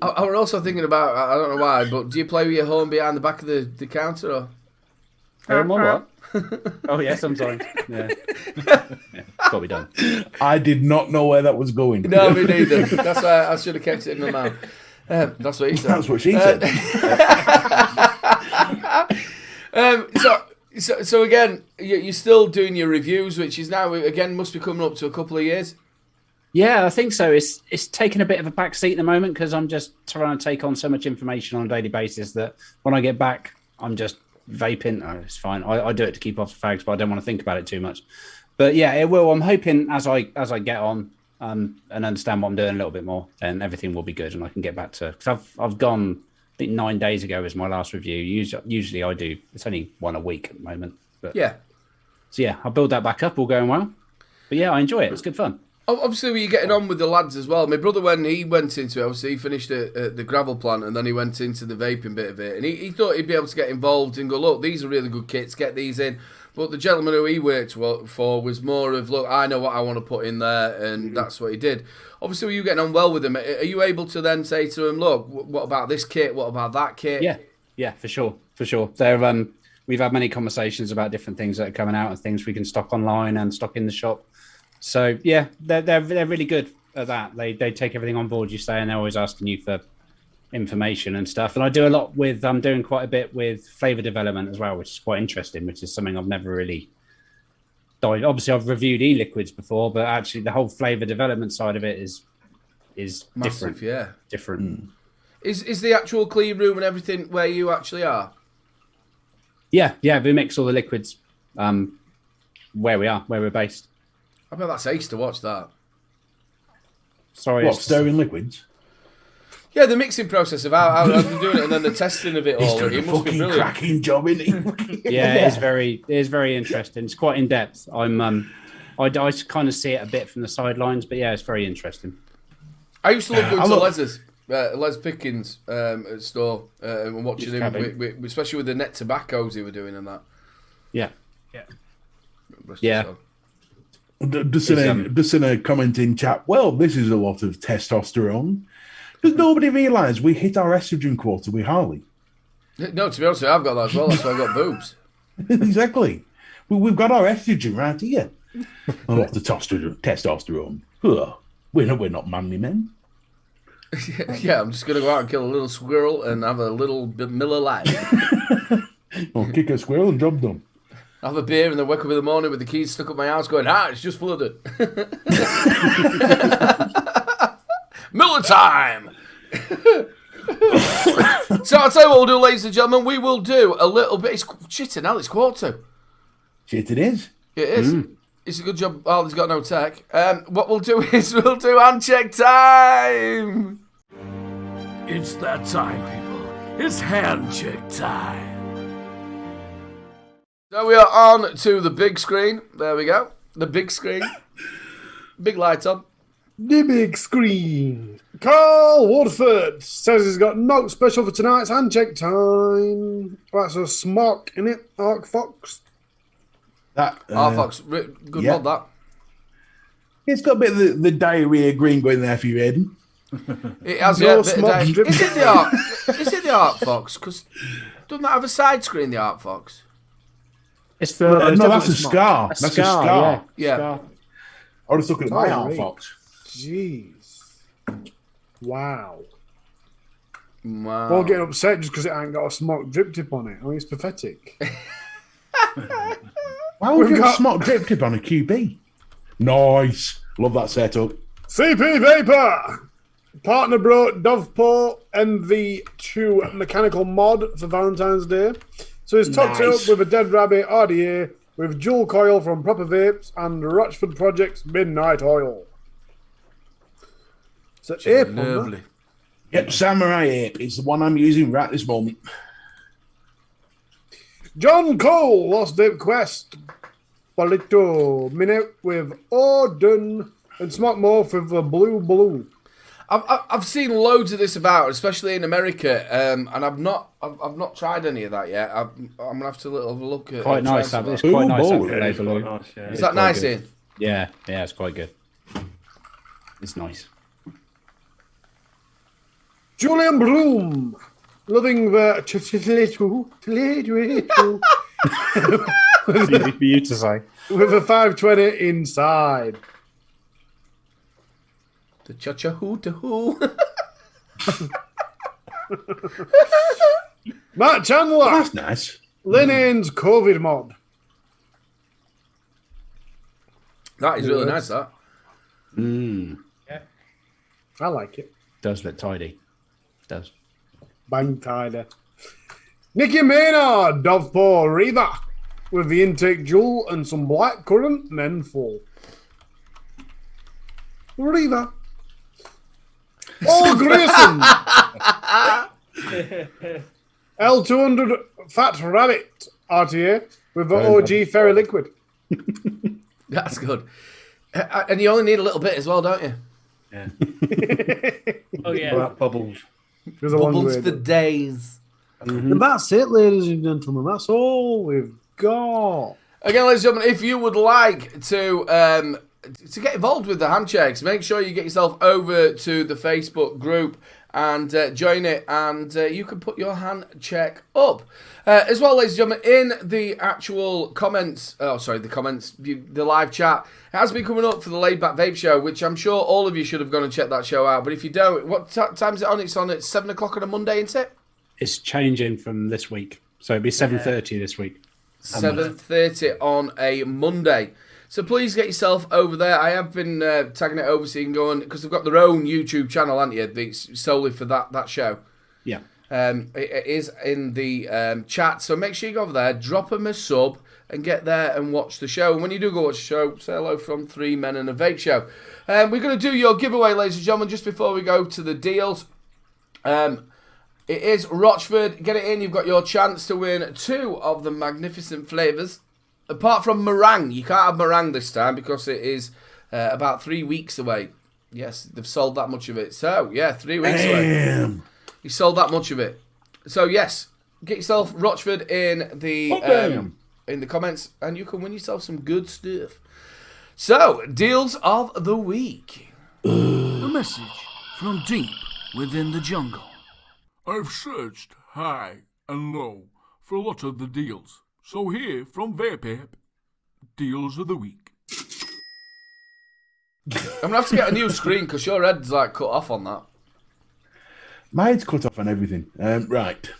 [SPEAKER 1] I was also thinking about, I don't know why, but do you play with your home behind the back of the counter? Or?
[SPEAKER 4] What? Oh, yeah, sometimes. Yeah. It's got to be done.
[SPEAKER 2] I did not know where that was going.
[SPEAKER 1] No, me neither. That's why I should have kept it in my mouth. That's what he said.
[SPEAKER 2] That's what she said.
[SPEAKER 1] So again, you're still doing your reviews, which is now again must be coming up to a couple of years.
[SPEAKER 4] Yeah, I think so. It's taken a bit of a back seat at the moment because I'm just trying to take on so much information on a daily basis that when I get back, I'm just vaping. Oh, it's fine. I do it to keep off the fags, but I don't want to think about it too much. But yeah, it will. I'm hoping as I get on and understand what I'm doing a little bit more, then everything will be good and I can get back to. Because I've gone. I think 9 days ago was my last review. Usually I do. It's only one a week at the moment. But
[SPEAKER 1] yeah.
[SPEAKER 4] So yeah, I'll build that back up. All going well. But yeah, I enjoy it. It's good fun.
[SPEAKER 1] Obviously, you're getting on with the lads as well. My brother, when he went into it, obviously he finished at the gravel plant and then he went into the vaping bit of it. And he thought he'd be able to get involved and go, look, these are really good kits, get these in. But the gentleman who he worked for was more of, look, I know what I want to put in there, and that's what he did. Obviously, were you getting on well with him? Are you able to then say to him, look, what about this kit? What about that kit?
[SPEAKER 4] Yeah, for sure. We've had many conversations about different things that are coming out and things we can stock online and stock in the shop. So yeah, they're really good at that. They take everything on board, you say, and they're always asking you for information and stuff. And I do a lot with I'm doing quite a bit with flavor development as well, which is quite interesting, which is something I've never really done. Obviously I've reviewed e-liquids before, but actually the whole flavor development side of it is
[SPEAKER 1] massive,
[SPEAKER 4] different. Different.
[SPEAKER 1] Is the actual clean room and everything where you actually are?
[SPEAKER 4] Yeah, we mix all the liquids where we're based.
[SPEAKER 1] I bet that's ace to watch that.
[SPEAKER 4] Sorry,
[SPEAKER 2] what, stirring liquids?
[SPEAKER 1] Yeah, the mixing process of how they're doing it and then the testing of it all. It must be brilliant.
[SPEAKER 2] Cracking job, isn't it?
[SPEAKER 4] Yeah, it is very interesting. It's quite in depth. I kind of see it a bit from the sidelines, but yeah, it's very interesting.
[SPEAKER 1] I used to love going to Les's. Les Pickens at store and watching him, especially with the net tobaccos he were doing and that.
[SPEAKER 4] Yeah.
[SPEAKER 2] Just in a commenting chat, well, this is a lot of testosterone. Does nobody realise we hit our estrogen quota with Harley?
[SPEAKER 1] No, to be honest with you, I've got that as well. That's why I've got boobs.
[SPEAKER 2] Exactly. We've got our estrogen right here. A lot of testosterone. We're not manly men.
[SPEAKER 1] Yeah, I'm just going to go out and kill a little squirrel and have a little Miller Lite.
[SPEAKER 2] Or kick a squirrel and job done.
[SPEAKER 1] Have a beer and then wake up in the morning with the keys stuck up my house going, it's just flooded. Miller time! So I'll tell you what we'll do, ladies and gentlemen. We will do a little bit. It's it's 1:45.
[SPEAKER 2] Shit, it is.
[SPEAKER 1] It is. It's a good job. Oh, he's got no tech. What we'll do is we'll do handcheck time.
[SPEAKER 7] It's that time, people. It's handcheck time.
[SPEAKER 1] So we are on to the big screen. There we go. The big screen. Big light on.
[SPEAKER 5] The big screen. Carl Woodford says he's got no special for tonight's handcheck time. That's a smock, innit? Arc Fox.
[SPEAKER 1] Fox. Good mod, that.
[SPEAKER 2] It's got a bit of the diarrhea green going there for you, Aidan.
[SPEAKER 1] It has,
[SPEAKER 5] no
[SPEAKER 1] Is it the Arc Fox? Because doesn't that have a side screen, the Arc Fox?
[SPEAKER 2] It's no, that's a scar. That's a scar.
[SPEAKER 1] Yeah.
[SPEAKER 2] Scar. I was looking at my Arc Fox.
[SPEAKER 5] Jeez. Wow. Well, getting upset just because it ain't got a smock drip tip on it. I mean, it's pathetic.
[SPEAKER 2] Why would you have a smock drip tip on a QB? Nice. Love that setup.
[SPEAKER 5] CP Vapor. Partner brought Dovepaw and the 2 mechanical mod for Valentine's Day. So he's topped it up with a Dead Rabbit RDA with dual coil from Proper Vapes and Rochford Project's Midnight Oil. So ape lovely.
[SPEAKER 2] Yep, Samurai Ape is the one I'm using right this moment.
[SPEAKER 5] John Cole, Lost Vape Quest. Polito Minute with Odin and Smart Morph with the Blue.
[SPEAKER 1] I've seen loads of this about, especially in America, and I've not tried any of that yet. I'm gonna have to have a look at.
[SPEAKER 4] Quite nice. It's quite nice.
[SPEAKER 1] Is that nice, Ian?
[SPEAKER 4] Yeah, it's quite good. It's nice.
[SPEAKER 5] Julian Bloom, loving the
[SPEAKER 4] Easy for you to say.
[SPEAKER 5] With a 520 inside.
[SPEAKER 1] The cha-cha-hoo-to-hoo.
[SPEAKER 5] Matt Chandler.
[SPEAKER 2] That's nice.
[SPEAKER 5] Linen's COVID mod.
[SPEAKER 1] That is really nice, that.
[SPEAKER 5] Yeah. I like it.
[SPEAKER 4] Does look tidy. Does.
[SPEAKER 5] Bang tidy. Nicky Maynard, Dove Paw Reaver, with the intake jewel and some black currant and then full. Reaver. Oh, Grayson. L200 Fat Rabbit RTA with the OG Fairy Liquid.
[SPEAKER 1] That's good. And you only need a little bit as well, don't you?
[SPEAKER 3] Yeah.
[SPEAKER 6] Oh, yeah.
[SPEAKER 3] Black bubbles.
[SPEAKER 1] Bubbles for days.
[SPEAKER 5] And that's it, ladies and gentlemen. That's all we've got.
[SPEAKER 1] Again, ladies and gentlemen, if you would like to get involved with the handshakes, make sure you get yourself over to the Facebook group and join it, and you can put your hand check up. As well, ladies and gentlemen, in the actual comments, the live chat, it has been coming up for the Laid Back Vape show, which I'm sure all of you should have gone and checked that show out. But if you don't, what time is it on? It's on at 7 o'clock on a Monday, isn't it?
[SPEAKER 4] It's changing from this week. So it'll be 7:30 this week.
[SPEAKER 1] 7:30 on a Monday. So please get yourself over there. I have been tagging it over so you can go on, because they've got their own YouTube channel, haven't you? It's solely for that show.
[SPEAKER 4] Yeah.
[SPEAKER 1] It is in the chat. So make sure you go over there, drop them a sub, and get there and watch the show. And when you do go watch the show, say hello from 3 Men and a Vape Show. We're going to do your giveaway, ladies and gentlemen, just before we go to the deals. It is Rochford. Get it in. You've got your chance to win 2 of the magnificent flavours. Apart from meringue. You can't have meringue this time because it is about 3 weeks away. Yes, they've sold that much of it. So, yeah, 3 weeks away. You sold that much of it. So, yes, get yourself Rochford in the comments, and you can win yourself some good stuff. So, deals of the week.
[SPEAKER 7] A message from deep within the jungle. I've searched high and low for a lot of the deals. So here from Vape, deals of the week.
[SPEAKER 1] I'm going to have to get a new screen because your head's like cut off on that.
[SPEAKER 2] My head's cut off on everything. Right.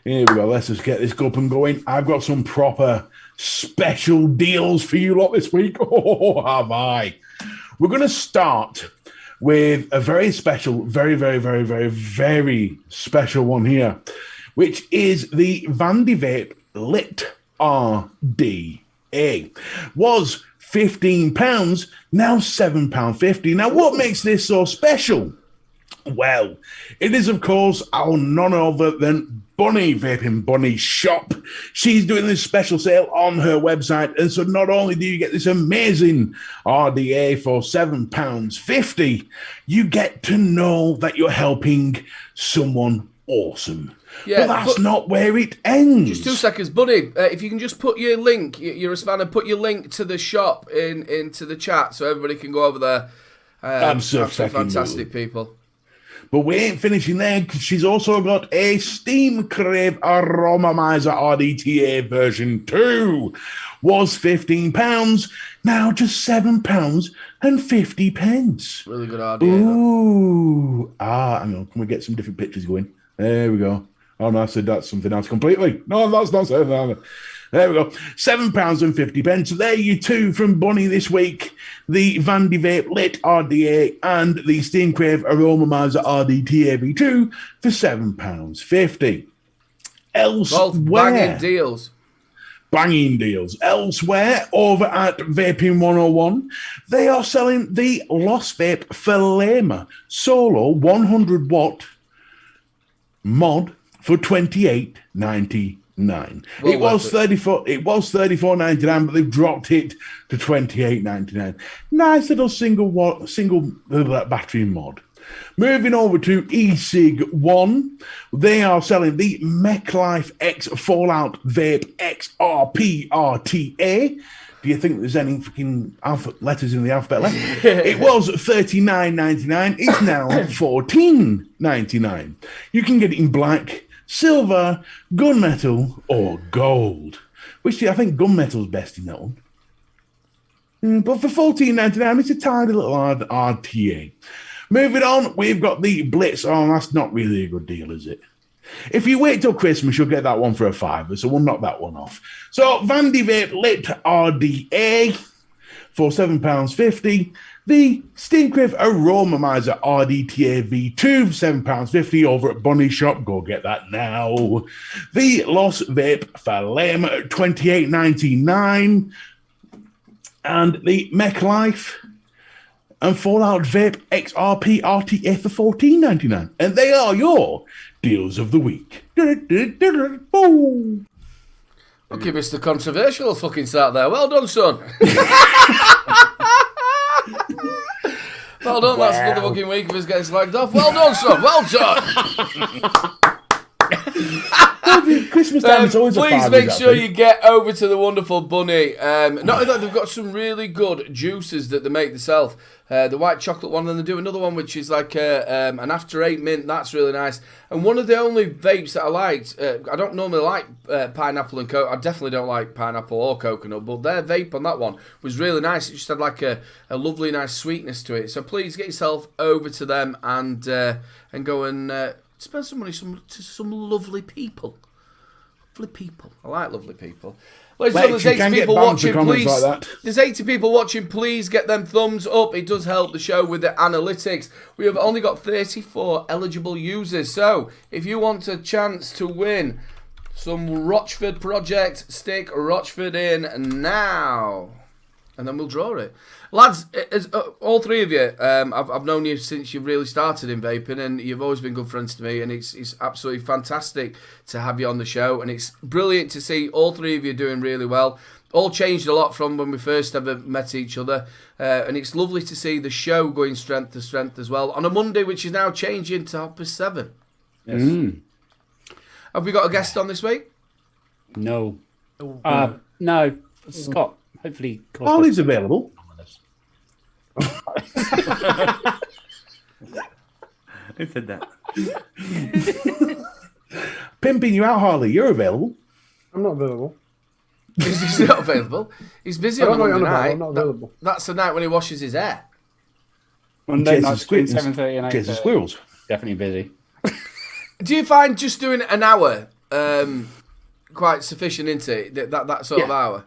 [SPEAKER 2] Here we go. Let's just get this up and going. I've got some proper special deals for you lot this week. Oh, have I. We're going to start with a very special, very, very, very, very, very special one here, which is the Vandy Vape Lit RDA. Was £15, now £7.50. Now, what makes this so special? Well, it is, of course, our none other than Bunny, Vaping Bunny's shop. She's doing this special sale on her website, and so not only do you get this amazing RDA for £7.50, you get to know that you're helping someone awesome. Yeah, but that's not where it ends.
[SPEAKER 1] Just 2 seconds, Bunny. If you can just put your link, you're a spanner, put your link to the shop into the chat so everybody can go over there. Absolutely fantastic people.
[SPEAKER 2] But we ain't finishing there, because she's also got a Steam Crave Aromomizer RDTA version 2. Was £15, now just £7.50.
[SPEAKER 1] Really good RDA.
[SPEAKER 2] Ooh. Hang on. Can we get some different pictures going? There we go. Oh, no, I said that's something else completely. No, that's not saying that. There we go. £7.50. So there you 2 from Bunny this week. The Vandy Vape Lit RDA and the Steam Crave Aromomizer RDTA V2 for £7.50. Elsewhere.
[SPEAKER 1] Both banging deals.
[SPEAKER 2] Banging deals. Elsewhere, over at Vaping 101, they are selling the Lost Vape Falema Solo 100 watt mod for $28.99. It was $34.99, but they've dropped it to $28.99. Nice little single battery mod. Moving over to eSig 1, they are selling the MechLife X Fallout Vape XRP RTA. Do you think there's any freaking letters in the alphabet left? It was $39.99. It's now $14.99. You can get it in black, silver, gunmetal, or gold. Which I think gunmetal's best in that one. But for $14.99, it's a tiny little RTA. Moving on, we've got the Blitz. Oh, that's not really a good deal, is it? If you wait till Christmas, you'll get that one for a £5, so we'll knock that one off. So Vandy Vape Lit RDA for £7.50. The Stinkriff Aromamizer RDTA V2 £7.50 over at Bunny Shop. Go get that now. The Lost Vape Falem $28.99. And the Mech Life and Fallout Vape XRP RTA for $14.99. And they are your deals of the week.
[SPEAKER 1] Okay, Mr. Controversial fucking start there. Well done, son. Well done, that's another fucking week of us getting slagged off. Well done, son. Well done.
[SPEAKER 2] Christmas time is always
[SPEAKER 1] please make sure you get over to the wonderful Bunny. Not only that, they've got some really good juices that they make themselves. The white chocolate one, and they do another one which is like an after 8 mint. That's really nice. And one of the only vapes that I liked, I don't normally like pineapple and coconut. I definitely don't like pineapple or coconut, but their vape on that one was really nice. It just had like a lovely, nice sweetness to it. So please get yourself over to them and go and spend some money to some lovely people. Lovely people. I like lovely people. Ladies and gentlemen, there's 80 people watching, please. Like there's 80 people watching, please get them thumbs up. It does help the show with the analytics. We have only got 34 eligible users. So, if you want a chance to win some Rochford project, stick Rochford in now. And then we'll draw it. Lads, all three of you, I've known you since you really started in vaping, and you've always been good friends to me, and it's absolutely fantastic to have you on the show, and it's brilliant to see all three of you doing really well. All changed a lot from when we first ever met each other, and it's lovely to see the show going strength to strength as well, on a Monday, which is now changing to 7:30. Yes. Have we got a guest on this week?
[SPEAKER 4] No. No. Scott. Hopefully.
[SPEAKER 2] Harley's available.
[SPEAKER 3] Who said that?
[SPEAKER 2] Pimping you out, Harley. You're available.
[SPEAKER 5] I'm not available.
[SPEAKER 1] He's not available. He's busy on a Monday night.
[SPEAKER 5] I'm not available.
[SPEAKER 1] That's the night when he washes his hair.
[SPEAKER 4] Monday night between 7:30 and 8:30.
[SPEAKER 2] Chase the squirrels.
[SPEAKER 4] Definitely busy.
[SPEAKER 1] Do you find just doing an hour quite sufficient, isn't it? That sort of hour?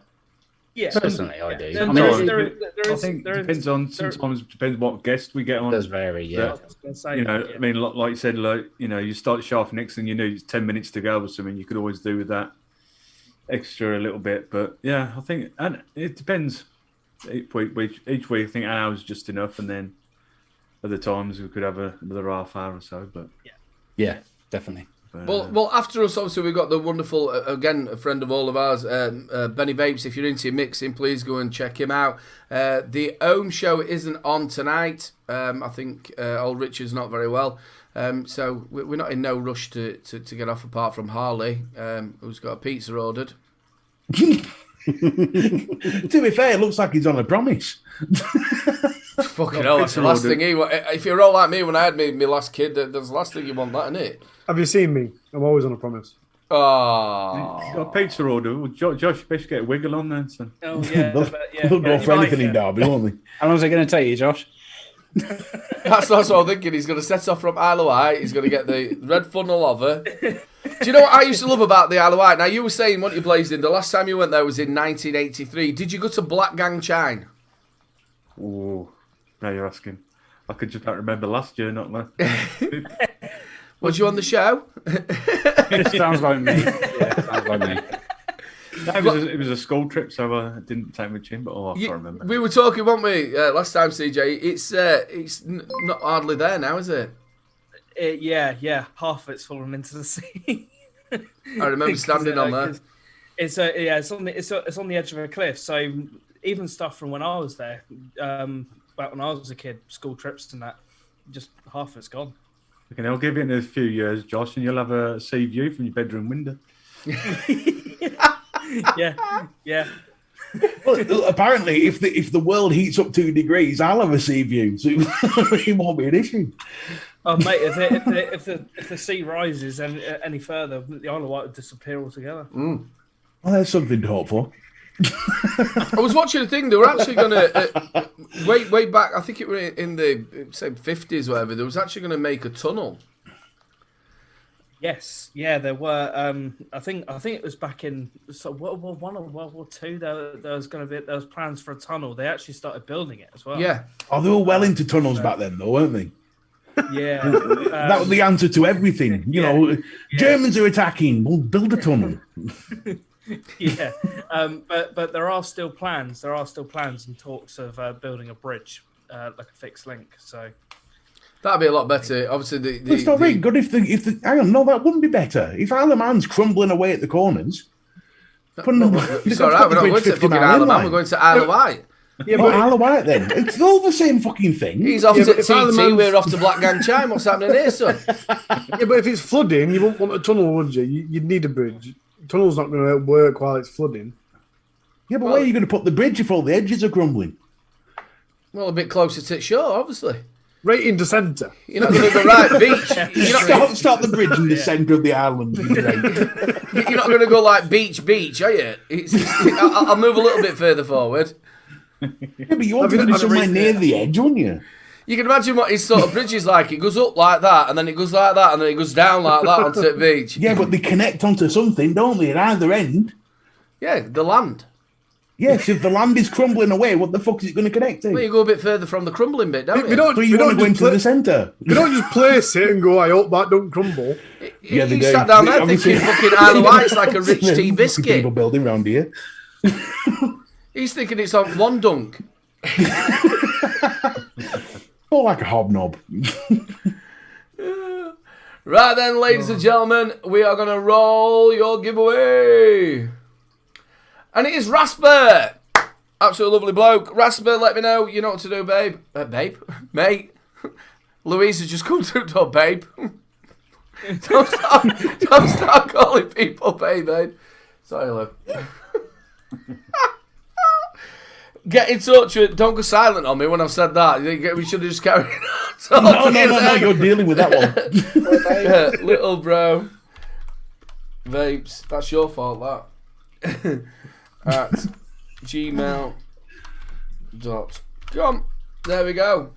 [SPEAKER 6] Yeah,
[SPEAKER 4] personally, I do.
[SPEAKER 3] I think it depends on. Sometimes it depends what guest we get on.
[SPEAKER 4] It does vary, yeah.
[SPEAKER 3] I mean, like you said, you start sharp next thing you know, it's 10 minutes to go or something. You could always do with that extra a little bit, but yeah, I think, and it depends. Each week, I think an hour is just enough, and then other times we could have another half hour or so. But
[SPEAKER 4] yeah, definitely.
[SPEAKER 1] Well, after us, obviously, we've got the wonderful, again, a friend of all of ours, Benny Vapes. If you're into your mixing, please go and check him out. The Ohm show isn't on tonight. I think old Richard's not very well. So we're not in no rush to get off, apart from Harley, who's got a pizza ordered.
[SPEAKER 2] To be fair, it looks like he's on a promise.
[SPEAKER 1] Fucking hell, that's the last thing he want. If you're all like me when I had my last kid, that's the last thing you want, that, isn't it?
[SPEAKER 5] Have you seen me? I'm always on a promise.
[SPEAKER 1] Oh.
[SPEAKER 3] You've got a pizza order. Well, Josh, best get a wiggle on then, son.
[SPEAKER 6] Oh, yeah.
[SPEAKER 2] They'll go for anything in Derby, won't they?
[SPEAKER 4] How long is it going to take you, Josh?
[SPEAKER 1] That's what I'm thinking. He's going to set off from Isle of Wight. He's going to get the red funnel over. Do you know what I used to love about the Isle of Wight? Now, you were saying, what you blazed in, the last time you went there was in 1983. Did you go to Black Gang Chine?
[SPEAKER 3] Oh, now you're asking. I could just not remember last year, not now.
[SPEAKER 1] Was you on the show?
[SPEAKER 4] It sounds like me. Yeah, it sounds like me.
[SPEAKER 3] No, it was a school trip, so I didn't take my chin, but I can't remember.
[SPEAKER 1] We were talking, weren't we, last time, CJ? It's not hardly there now, is it?
[SPEAKER 6] Yeah. Half of it's fallen into the sea.
[SPEAKER 1] I remember standing on there.
[SPEAKER 6] It's on the edge of a cliff. So even stuff from when I was there, back when I was a kid, school trips and that, just half of it's gone.
[SPEAKER 3] Okay, I'll give it in a few years, Josh, and you'll have a sea view from your bedroom window.
[SPEAKER 6] Yeah.
[SPEAKER 2] Well, apparently, if the world heats up 2 degrees, I'll have a sea view, so it won't be an issue.
[SPEAKER 6] Oh, mate, if the sea rises any further, the Isle of Wight would disappear altogether.
[SPEAKER 2] Well, there's something to hope for.
[SPEAKER 1] I was watching a thing. They were actually going to way back. I think it was in the say 50s, whatever. They was actually going to make a tunnel.
[SPEAKER 6] Yes, yeah, there were. I think it was back in World War One or World War Two. There was plans for a tunnel. They actually started building it as well.
[SPEAKER 1] Yeah.
[SPEAKER 2] Oh, they were well into tunnels back then, though, weren't they?
[SPEAKER 6] Yeah,
[SPEAKER 2] that was the answer to everything. You know, Germans are attacking. We'll build a tunnel.
[SPEAKER 6] Yeah, but there are still plans. There are still plans and talks of building a bridge, like a fixed link. So.
[SPEAKER 1] That'd be a lot better. Obviously,
[SPEAKER 2] it's not very good if the hang on, no, that wouldn't be better. If Isle of Man's crumbling away at the corners,
[SPEAKER 1] it's all right. We're not going to fucking Isle of Man. We're going to Isle of Wight.
[SPEAKER 2] Yeah, but Isle of Wight then. It's all the same fucking thing.
[SPEAKER 1] He's off to TT. We're off to Black Gang Chime. What's happening here, son?
[SPEAKER 5] Yeah, but if it's flooding, you wouldn't want a tunnel, would you? You'd need a bridge. The tunnel's not going to work while it's flooding.
[SPEAKER 2] Yeah, but where are you going to put the bridge if all the edges are crumbling?
[SPEAKER 1] Well, a bit closer to shore, obviously.
[SPEAKER 5] Right into centre.
[SPEAKER 1] You're not going to go right beach. You're not
[SPEAKER 2] start the bridge in the centre of the island.
[SPEAKER 1] You're not going to go like beach, are you? I'll move a little bit further forward.
[SPEAKER 2] Yeah, but you want to be somewhere near the edge, wouldn't you?
[SPEAKER 1] You can imagine what his sort of bridge is like. It goes up like that, and then it goes like that, and then it goes down like that onto the beach.
[SPEAKER 2] Yeah, but they connect onto something, don't they, at either end?
[SPEAKER 1] Yeah, the land.
[SPEAKER 2] Yes, if the land is crumbling away, what the fuck is it going to connect to?
[SPEAKER 1] Well, you go a bit further from the crumbling bit, don't you?
[SPEAKER 2] You want to go into the centre.
[SPEAKER 5] You don't just place it and go, I hope that don't crumble.
[SPEAKER 2] Yeah, they
[SPEAKER 1] you
[SPEAKER 2] do.
[SPEAKER 1] Sat down there thinking fucking Isle of Wight's like a rich tea biscuit.
[SPEAKER 2] People building around here.
[SPEAKER 1] He's thinking it's on one dunk.
[SPEAKER 2] More like a hobnob.
[SPEAKER 1] Right then, ladies and gentlemen, we are going to roll your giveaway. And it is Rasper. Absolute lovely bloke. Rasper, let me know. You know what to do, babe. Babe? Mate. Louise has just come through to babe. don't start calling people babe. Sorry, Lou. Get in touch with. Don't go silent on me when I've said that. We should have just carried on.
[SPEAKER 2] No. You're dealing with that one.
[SPEAKER 1] Little bro. Vapes. That's your fault, that. At gmail.com. There we go.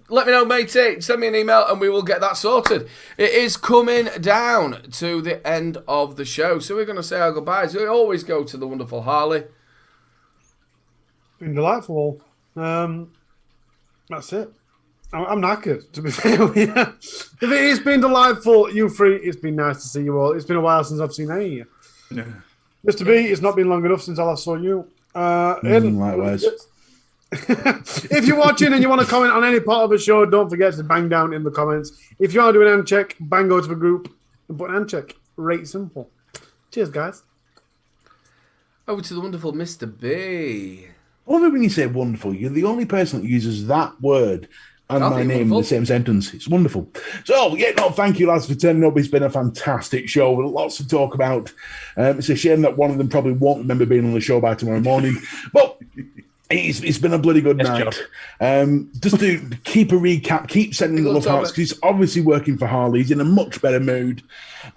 [SPEAKER 1] Let me know, matey. Send me an email and we will get that sorted. It is coming down to the end of the show, so we're going to say our goodbyes. We always go to the wonderful Harley.
[SPEAKER 5] Been delightful. That's it. I'm knackered, to be fair with you. If it has been delightful, you three, it's been nice to see you all. It's been a while since I've seen any of you.
[SPEAKER 3] Yeah.
[SPEAKER 5] Mr. B, it's not been long enough since I last saw you.
[SPEAKER 2] Likewise.
[SPEAKER 5] If you're watching and you want to comment on any part of the show, don't forget to bang down in the comments. If you are doing an hand check, bang over to the group and put an hand check. Right simple. Cheers, guys.
[SPEAKER 1] Over to the wonderful Mr. B.
[SPEAKER 2] I love it when you say wonderful. You're the only person that uses that word and my name in the same sentence. It's wonderful. So, thank you, lads, for turning up. It's been a fantastic show with lots to talk about. It's a shame that one of them probably won't remember being on the show by tomorrow morning. But it's been a bloody good night. Just to keep a recap, keep sending the love hearts, because he's obviously working for Harley. He's in a much better mood.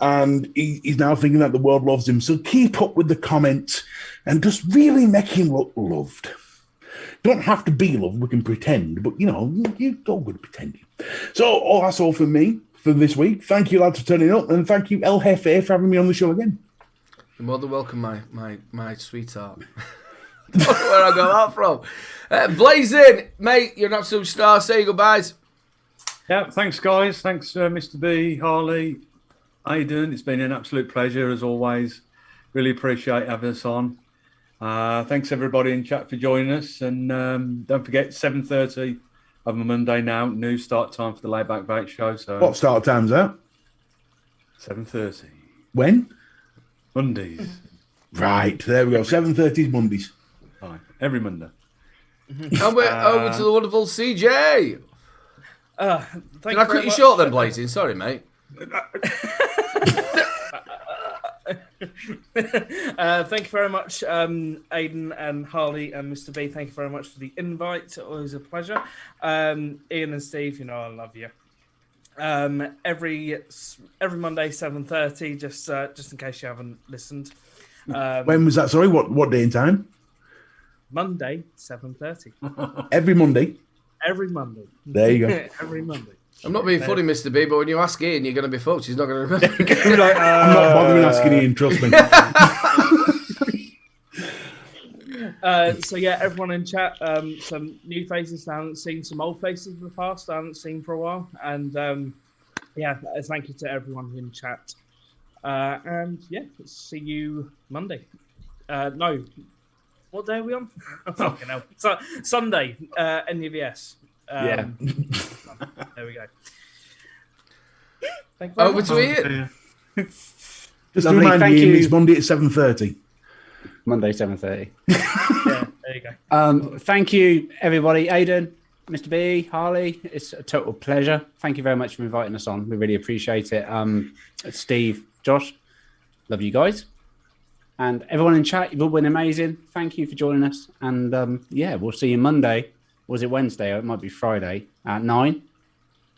[SPEAKER 2] And he's now thinking that the world loves him. So keep up with the comments and just really make him look loved. Don't have to be loved, we can pretend, but you're all good at pretending. So that's all from me for this week. Thank you, lads, for turning up, and thank you, El Jefe, for having me on the show again.
[SPEAKER 1] You're more than welcome, my sweetheart. Don't know where I got that from. Blazing, mate, you're an absolute star. Say your goodbyes.
[SPEAKER 3] Yeah, thanks, guys. Thanks, Mr. B, Harley, Aidan. It's been an absolute pleasure, as always. Really appreciate having us on. Thanks everybody in chat for joining us, and don't forget 7:30 of a Monday now, new start time for the Laid Back Vape show. So
[SPEAKER 2] what start time's that?
[SPEAKER 3] 7:30.
[SPEAKER 2] When?
[SPEAKER 3] Mondays.
[SPEAKER 2] Right, there we go. 7:30 Mondays.
[SPEAKER 3] Fine. Every Monday.
[SPEAKER 1] And we're over to the wonderful CJ. Can I cut you short then, Blazing? Sorry, mate.
[SPEAKER 6] Thank you very much, Aidan and Harley and Mr. B. Thank you very much for the invite. Always a pleasure. Ian and Steve, I love you. Every Monday 7:30, just in case you haven't listened.
[SPEAKER 2] When was that? Sorry, what day and time?
[SPEAKER 6] Monday 7:30.
[SPEAKER 2] Every Monday.
[SPEAKER 6] Every Monday.
[SPEAKER 2] There you go.
[SPEAKER 6] Every Monday.
[SPEAKER 1] I'm not being funny, Mr. B, but when you ask Ian, you're going to be fucked. He's not going to remember.
[SPEAKER 2] I'm not bothering asking Ian, trust me.
[SPEAKER 6] So yeah, everyone in chat, some new faces I haven't seen, some old faces in the past I haven't seen for a while, and yeah, thank you to everyone in chat. And yeah, see you Monday. No, what day are we on? Fucking hell. So, Sunday, NUVS.
[SPEAKER 4] Yeah.
[SPEAKER 6] There we go.
[SPEAKER 1] Over to Ian.
[SPEAKER 2] Just
[SPEAKER 4] Lovely,
[SPEAKER 2] to remind
[SPEAKER 4] thank
[SPEAKER 2] you,
[SPEAKER 4] you.
[SPEAKER 2] it's Monday at 7:30.
[SPEAKER 4] Monday, 7:30.
[SPEAKER 6] Yeah, there you go.
[SPEAKER 4] Thank you, everybody. Aidan, Mr. B, Harley, it's a total pleasure. Thank you very much for inviting us on. We really appreciate it. Steve, Josh, love you guys. And everyone in chat, you've all been amazing. Thank you for joining us. And yeah, we'll see you Monday. Was it Wednesday? Or it might be Friday at 9.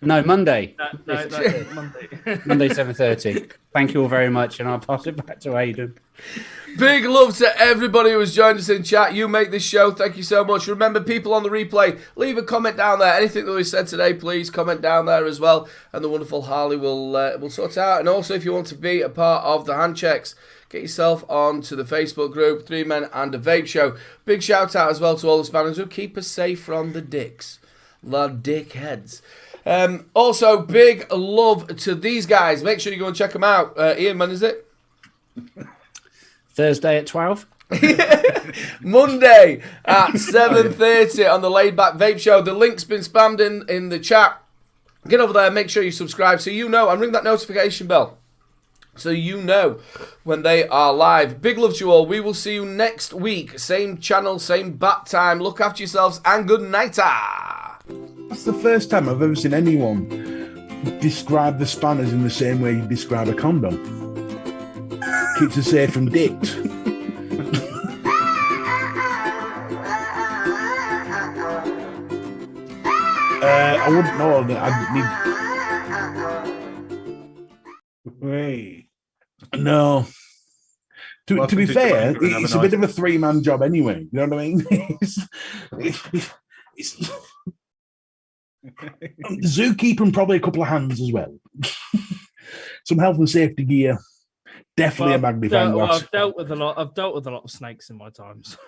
[SPEAKER 4] No, Monday.
[SPEAKER 6] No, Monday.
[SPEAKER 4] Monday, 7:30. Thank you all very much. And I'll pass it back to Aidan.
[SPEAKER 1] Big love to everybody who has joined us in chat. You make this show. Thank you so much. Remember, people on the replay, leave a comment down there. Anything that we said today, please comment down there as well. And the wonderful Harley will sort it out. And also, if you want to be a part of the hand checks, get yourself on to the Facebook group, 3 Men and a Vape Show. Big shout out as well to all the spanners who keep us safe from the dicks. The dickheads. Also, big love to these guys. Make sure you go and check them out. Ian, when is it?
[SPEAKER 4] Thursday at 12.
[SPEAKER 1] Monday at 7:30 on the Laid Back Vape Show. The link's been spammed in the chat. Get over there, make sure you subscribe so you know, and ring that notification bell so you know when they are live. Big love to you all. We will see you next week. Same channel, same bat time. Look after yourselves and good night.
[SPEAKER 2] That's the first time I've ever seen anyone describe the spanners in the same way you describe a condom. Keeps us safe from dicks. I wouldn't know that. I'd need.
[SPEAKER 3] Hey.
[SPEAKER 2] No. To be
[SPEAKER 3] to
[SPEAKER 2] fair,
[SPEAKER 3] Jamaica and have
[SPEAKER 2] it's
[SPEAKER 3] a
[SPEAKER 2] a bit
[SPEAKER 3] nice-
[SPEAKER 2] of a 3-man job anyway. You know what I mean? It's zookeeping and probably a couple of hands as well. Some health and safety gear. Definitely a magnifying glass.
[SPEAKER 6] I've dealt with a lot of snakes in my time. So.